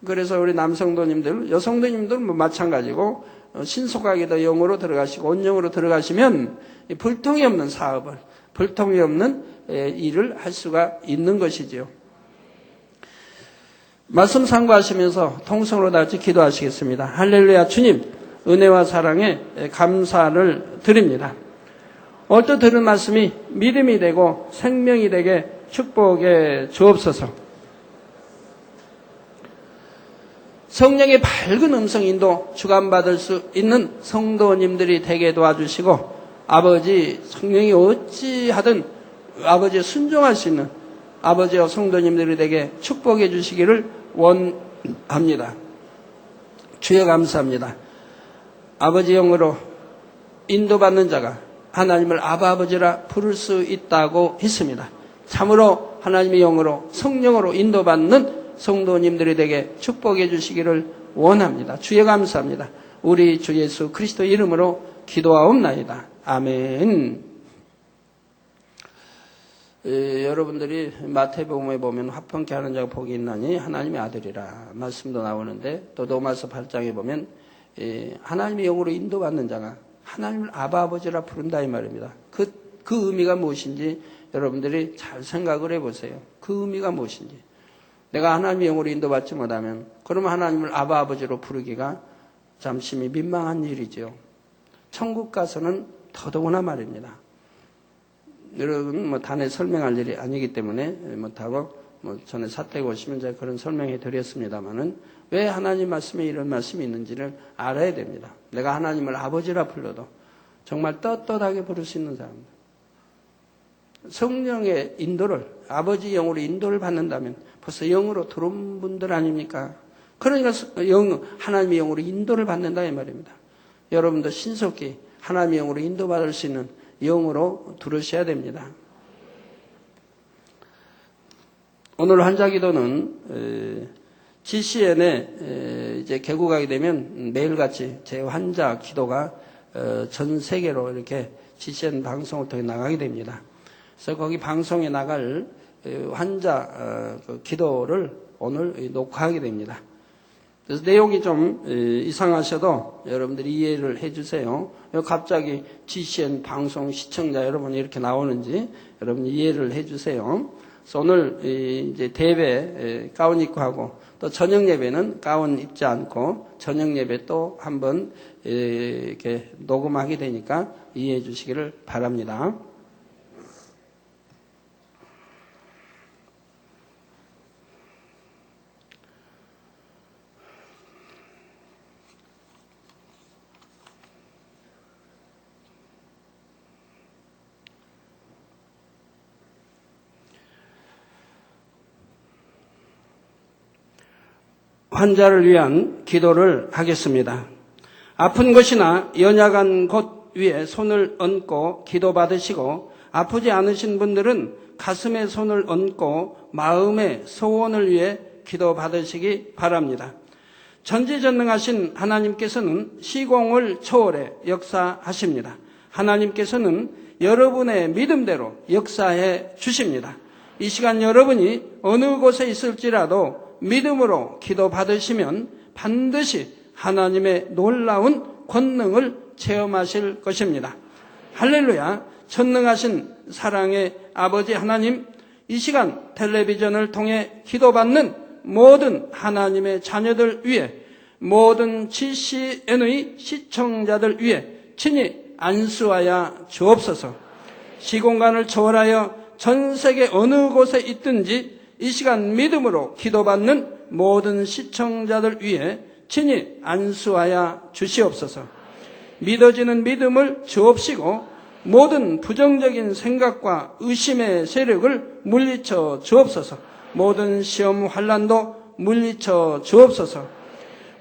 그래서 우리 남성도님들, 여성도님들 마찬가지고 신속하게 더 영으로 들어가시고 온영으로 들어가시면 불통이 없는 사업을, 불통이 없는 일을 할 수가 있는 것이지요. 말씀 상고하시면서 통성으로 다 같이 기도하시겠습니다. 할렐루야. 주님, 은혜와 사랑에 감사를 드립니다. 오늘 들은 말씀이 믿음이 되고 생명이 되게 축복해 주옵소서. 성령의 밝은 음성 인도 주관받을 수 있는 성도님들이 되게 도와주시고, 아버지 성령이 어찌하든 아버지에 순종할 수 있는 아버지와 성도님들이 되게 축복해 주시기를 원합니다. 주여 감사합니다. 아버지 영으로 인도받는 자가 하나님을 아버지라 부를 수 있다고 했습니다. 참으로 하나님의 영으로 성령으로 인도받는 성도님들이 되게 축복해 주시기를 원합니다. 주여 감사합니다. 우리 주 예수 그리스도 이름으로 기도하옵나이다. 아멘. 여러분들이 마태복음에 보면 화평케 하는 자가 복이 있나니 하나님의 아들이라 말씀도 나오는데, 또 로마서 8장에 보면 하나님의 영으로 인도받는 자가 하나님을 아버지라 부른다 이 말입니다. 그 의미가 무엇인지 여러분들이 잘 생각을 해보세요. 그 의미가 무엇인지. 내가 하나님의 영으로 인도받지 못하면 그러면 하나님을 아버지로 부르기가 잠시 민망한 일이죠. 천국 가서는 더더구나 말입니다. 여러분 단에 설명할 일이 아니기 때문에 못하고 전에 사택 오시면 제가 그런 설명해 드렸습니다만은 왜 하나님 말씀에 이런 말씀이 있는지를 알아야 됩니다. 내가 하나님을 아버지라 불러도 정말 떳떳하게 부를 수 있는 사람입니다. 성령의 인도를, 아버지 영으로 인도를 받는다면 벌써 영으로 들어온 분들 아닙니까? 그러니까 하나님의 영으로 인도를 받는다 이 말입니다. 여러분도 신속히 하나님의 영으로 인도받을 수 있는 영으로 들으셔야 됩니다. 오늘 환자기도는 GCN에 이제 개국하게 되면 매일같이 제 환자 기도가 전 세계로 이렇게 GCN 방송을 통해 나가게 됩니다. 그래서 거기 방송에 나갈 환자 기도를 오늘 녹화하게 됩니다. 그래서 내용이 좀 이상하셔도 여러분들이 이해를 해주세요. 갑자기 GCN 방송 시청자 여러분이 이렇게 나오는지 여러분이 이해를 해주세요. 그래서 오늘 이제 대회 가운 입고 하고, 또 저녁 예배는 가운 입지 않고 저녁 예배 또 한번 이렇게 녹음하게 되니까 이해해 주시기를 바랍니다. 환자를 위한 기도를 하겠습니다. 아픈 곳이나 연약한 곳 위에 손을 얹고 기도받으시고, 아프지 않으신 분들은 가슴에 손을 얹고 마음의 소원을 위해 기도받으시기 바랍니다. 전지전능하신 하나님께서는 시공을 초월해 역사하십니다. 하나님께서는 여러분의 믿음대로 역사해 주십니다. 이 시간 여러분이 어느 곳에 있을지라도 믿음으로 기도받으시면 반드시 하나님의 놀라운 권능을 체험하실 것입니다. 할렐루야. 전능하신 사랑의 아버지 하나님, 이 시간 텔레비전을 통해 기도받는 모든 하나님의 자녀들 위해, 모든 GCN의 시청자들 위해 친히 안수하여 주옵소서. 시공간을 초월하여 전 세계 어느 곳에 있든지 이 시간 믿음으로 기도받는 모든 시청자들 위해 친히 안수하여 주시옵소서. 믿어지는 믿음을 주옵시고 모든 부정적인 생각과 의심의 세력을 물리쳐 주옵소서. 모든 시험 환난도 물리쳐 주옵소서.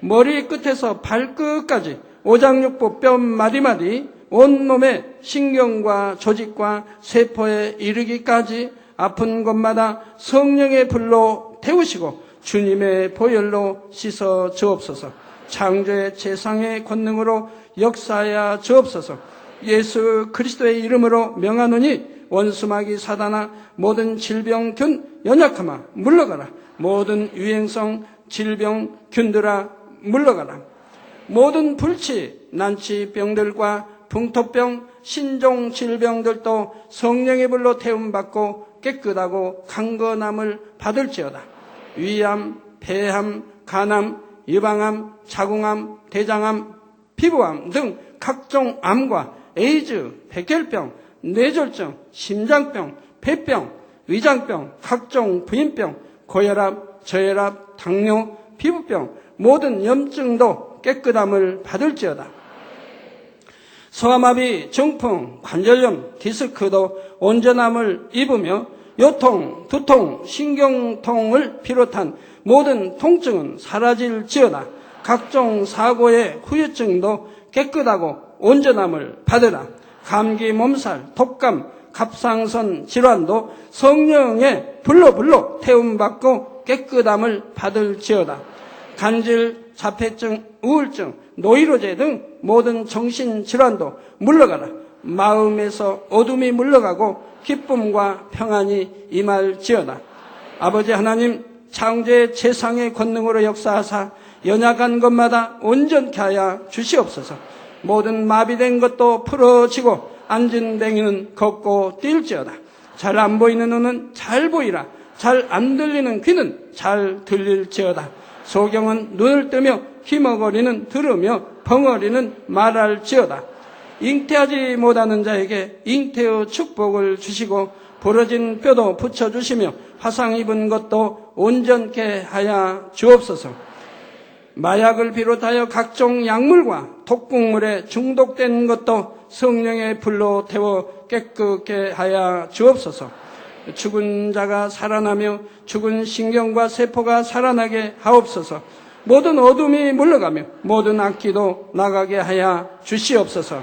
머리 끝에서 발끝까지 오장육부 뼈 마디마디 온몸의 신경과 조직과 세포에 이르기까지 아픈 곳마다 성령의 불로 태우시고 주님의 보혈로 씻어 주옵소서. 창조의 제상의 권능으로 역사하여 주옵소서. 예수 그리스도의 이름으로 명하노니 원수마귀 사단아, 모든 질병균 연약함아 물러가라. 모든 유행성 질병균들아 물러가라. 모든 불치 난치병들과 풍토병 신종 질병들도 성령의 불로 태움받고 깨끗하고 강건함을 받을지어다. 위암, 폐암, 간암, 유방암, 자궁암, 대장암, 피부암 등 각종 암과 에이즈, 백혈병, 뇌졸중, 심장병, 폐병, 위장병, 각종 부인병, 고혈압, 저혈압, 당뇨, 피부병, 모든 염증도 깨끗함을 받을지어다. 소아마비, 중풍, 관절염, 디스크도 온전함을 입으며 요통, 두통, 신경통을 비롯한 모든 통증은 사라질지어다. 각종 사고의 후유증도 깨끗하고 온전함을 받으라. 감기, 몸살, 독감, 갑상선 질환도 성령의 불로 태움받고 깨끗함을 받을지어다. 간질, 자폐증, 우울증, 노이로제 등 모든 정신질환도 물러가라. 마음에서 어둠이 물러가고 기쁨과 평안이 임할지어다. 아버지 하나님, 창조의 제상의 권능으로 역사하사 연약한 것마다 온전케 하여 주시옵소서. 모든 마비된 것도 풀어지고 앉은 뱅이는 걷고 뛸지어다. 잘 안 보이는 눈은 잘 보이라. 잘 안 들리는 귀는 잘 들릴지어다. 소경은 눈을 뜨며 희머거리는 들으며 벙어리는 말할지어다. 잉태하지 못하는 자에게 잉태의 축복을 주시고 부러진 뼈도 붙여주시며 화상 입은 것도 온전케 하여 주옵소서. 마약을 비롯하여 각종 약물과 독극물에 중독된 것도 성령의 불로 태워 깨끗게 하여 주옵소서. 죽은 자가 살아나며 죽은 신경과 세포가 살아나게 하옵소서. 모든 어둠이 물러가며 모든 악기도 나가게 하여 주시옵소서.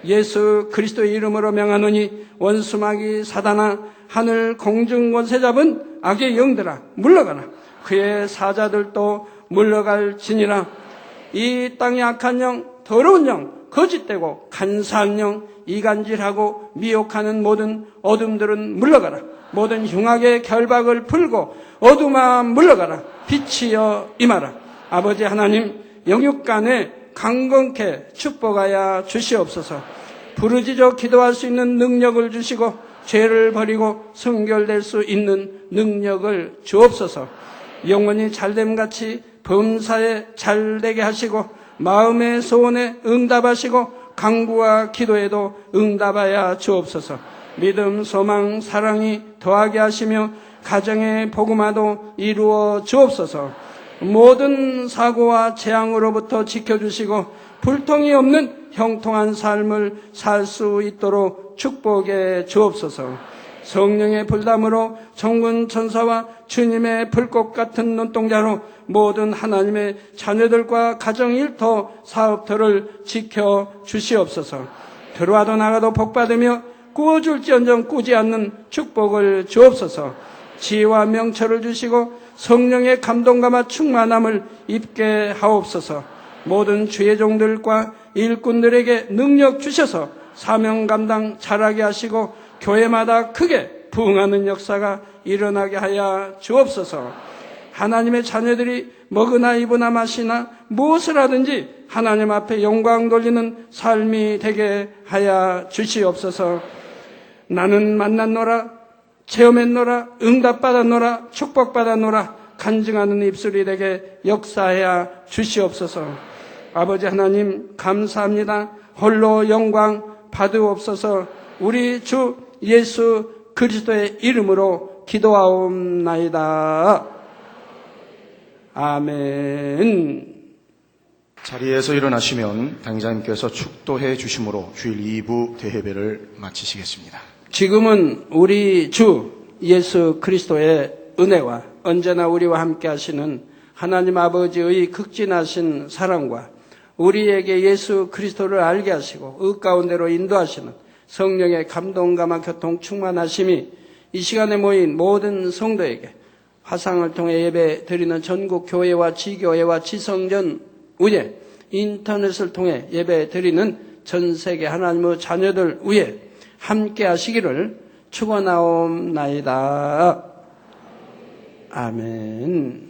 예수 그리스도의 이름으로 명하노니 원수마귀 사단아, 하늘 공중 권세 잡은 악의 영들아 물러가라. 그의 사자들도 물러갈지니라. 이 땅의 악한 영, 더러운 영, 거짓되고 간사한 영, 이간질하고 미혹하는 모든 어둠들은 물러가라. 모든 흉악의 결박을 풀고 어둠아 물러가라. 빛이여 임하라. 아버지 하나님, 영육간에 강건케 축복하여 주시옵소서. 부르짖어 기도할 수 있는 능력을 주시고 죄를 버리고 성결될 수 있는 능력을 주옵소서. 영원히 잘됨같이 범사에 잘되게 하시고 마음의 소원에 응답하시고 간구와 기도에도 응답하여 주옵소서. 믿음, 소망, 사랑이 더하게 하시며 가정의 복음화도 이루어 주옵소서. 모든 사고와 재앙으로부터 지켜주시고 불통이 없는 형통한 삶을 살 수 있도록 축복해 주옵소서. 성령의 불담으로 천군 천사와 주님의 불꽃 같은 눈동자로 모든 하나님의 자녀들과 가정 일터 사업터를 지켜 주시옵소서. 들어와도 나가도 복받으며 꾸어줄지언정 꾸지 않는 축복을 주옵소서. 지혜와 명철을 주시고 성령의 감동감화 충만함을 입게 하옵소서. 모든 주의 종들과 일꾼들에게 능력 주셔서 사명 감당 잘하게 하시고 교회마다 크게 부흥하는 역사가 일어나게 하여 주옵소서. 하나님의 자녀들이 먹으나 입으나 마시나 무엇을 하든지 하나님 앞에 영광 돌리는 삶이 되게 하여 주시옵소서. 나는 만났노라, 체험했노라, 응답받았노라, 축복받았노라 간증하는 입술이 되게 역사하여 주시옵소서. 아버지 하나님 감사합니다. 홀로 영광 받으옵소서. 우리 주 예수 그리스도의 이름으로 기도하옵나이다. 아멘. 자리에서 일어나시면 당장님께서 축도해 주심으로 주일 2부 대회배를 마치시겠습니다. 지금은 우리 주 예수 그리스도의 은혜와 언제나 우리와 함께 하시는 하나님 아버지의 극진하신 사랑과 우리에게 예수 그리스도를 알게 하시고 의 가운데로 인도하시는 성령의 감동감화 교통 충만하심이 이 시간에 모인 모든 성도에게 화상을 통해 예배 드리는 전국 교회와 지교회와 지성전 위에 인터넷을 통해 예배 드리는 전 세계 하나님의 자녀들 위에 함께 하시기를 축원하옵나이다. 아멘.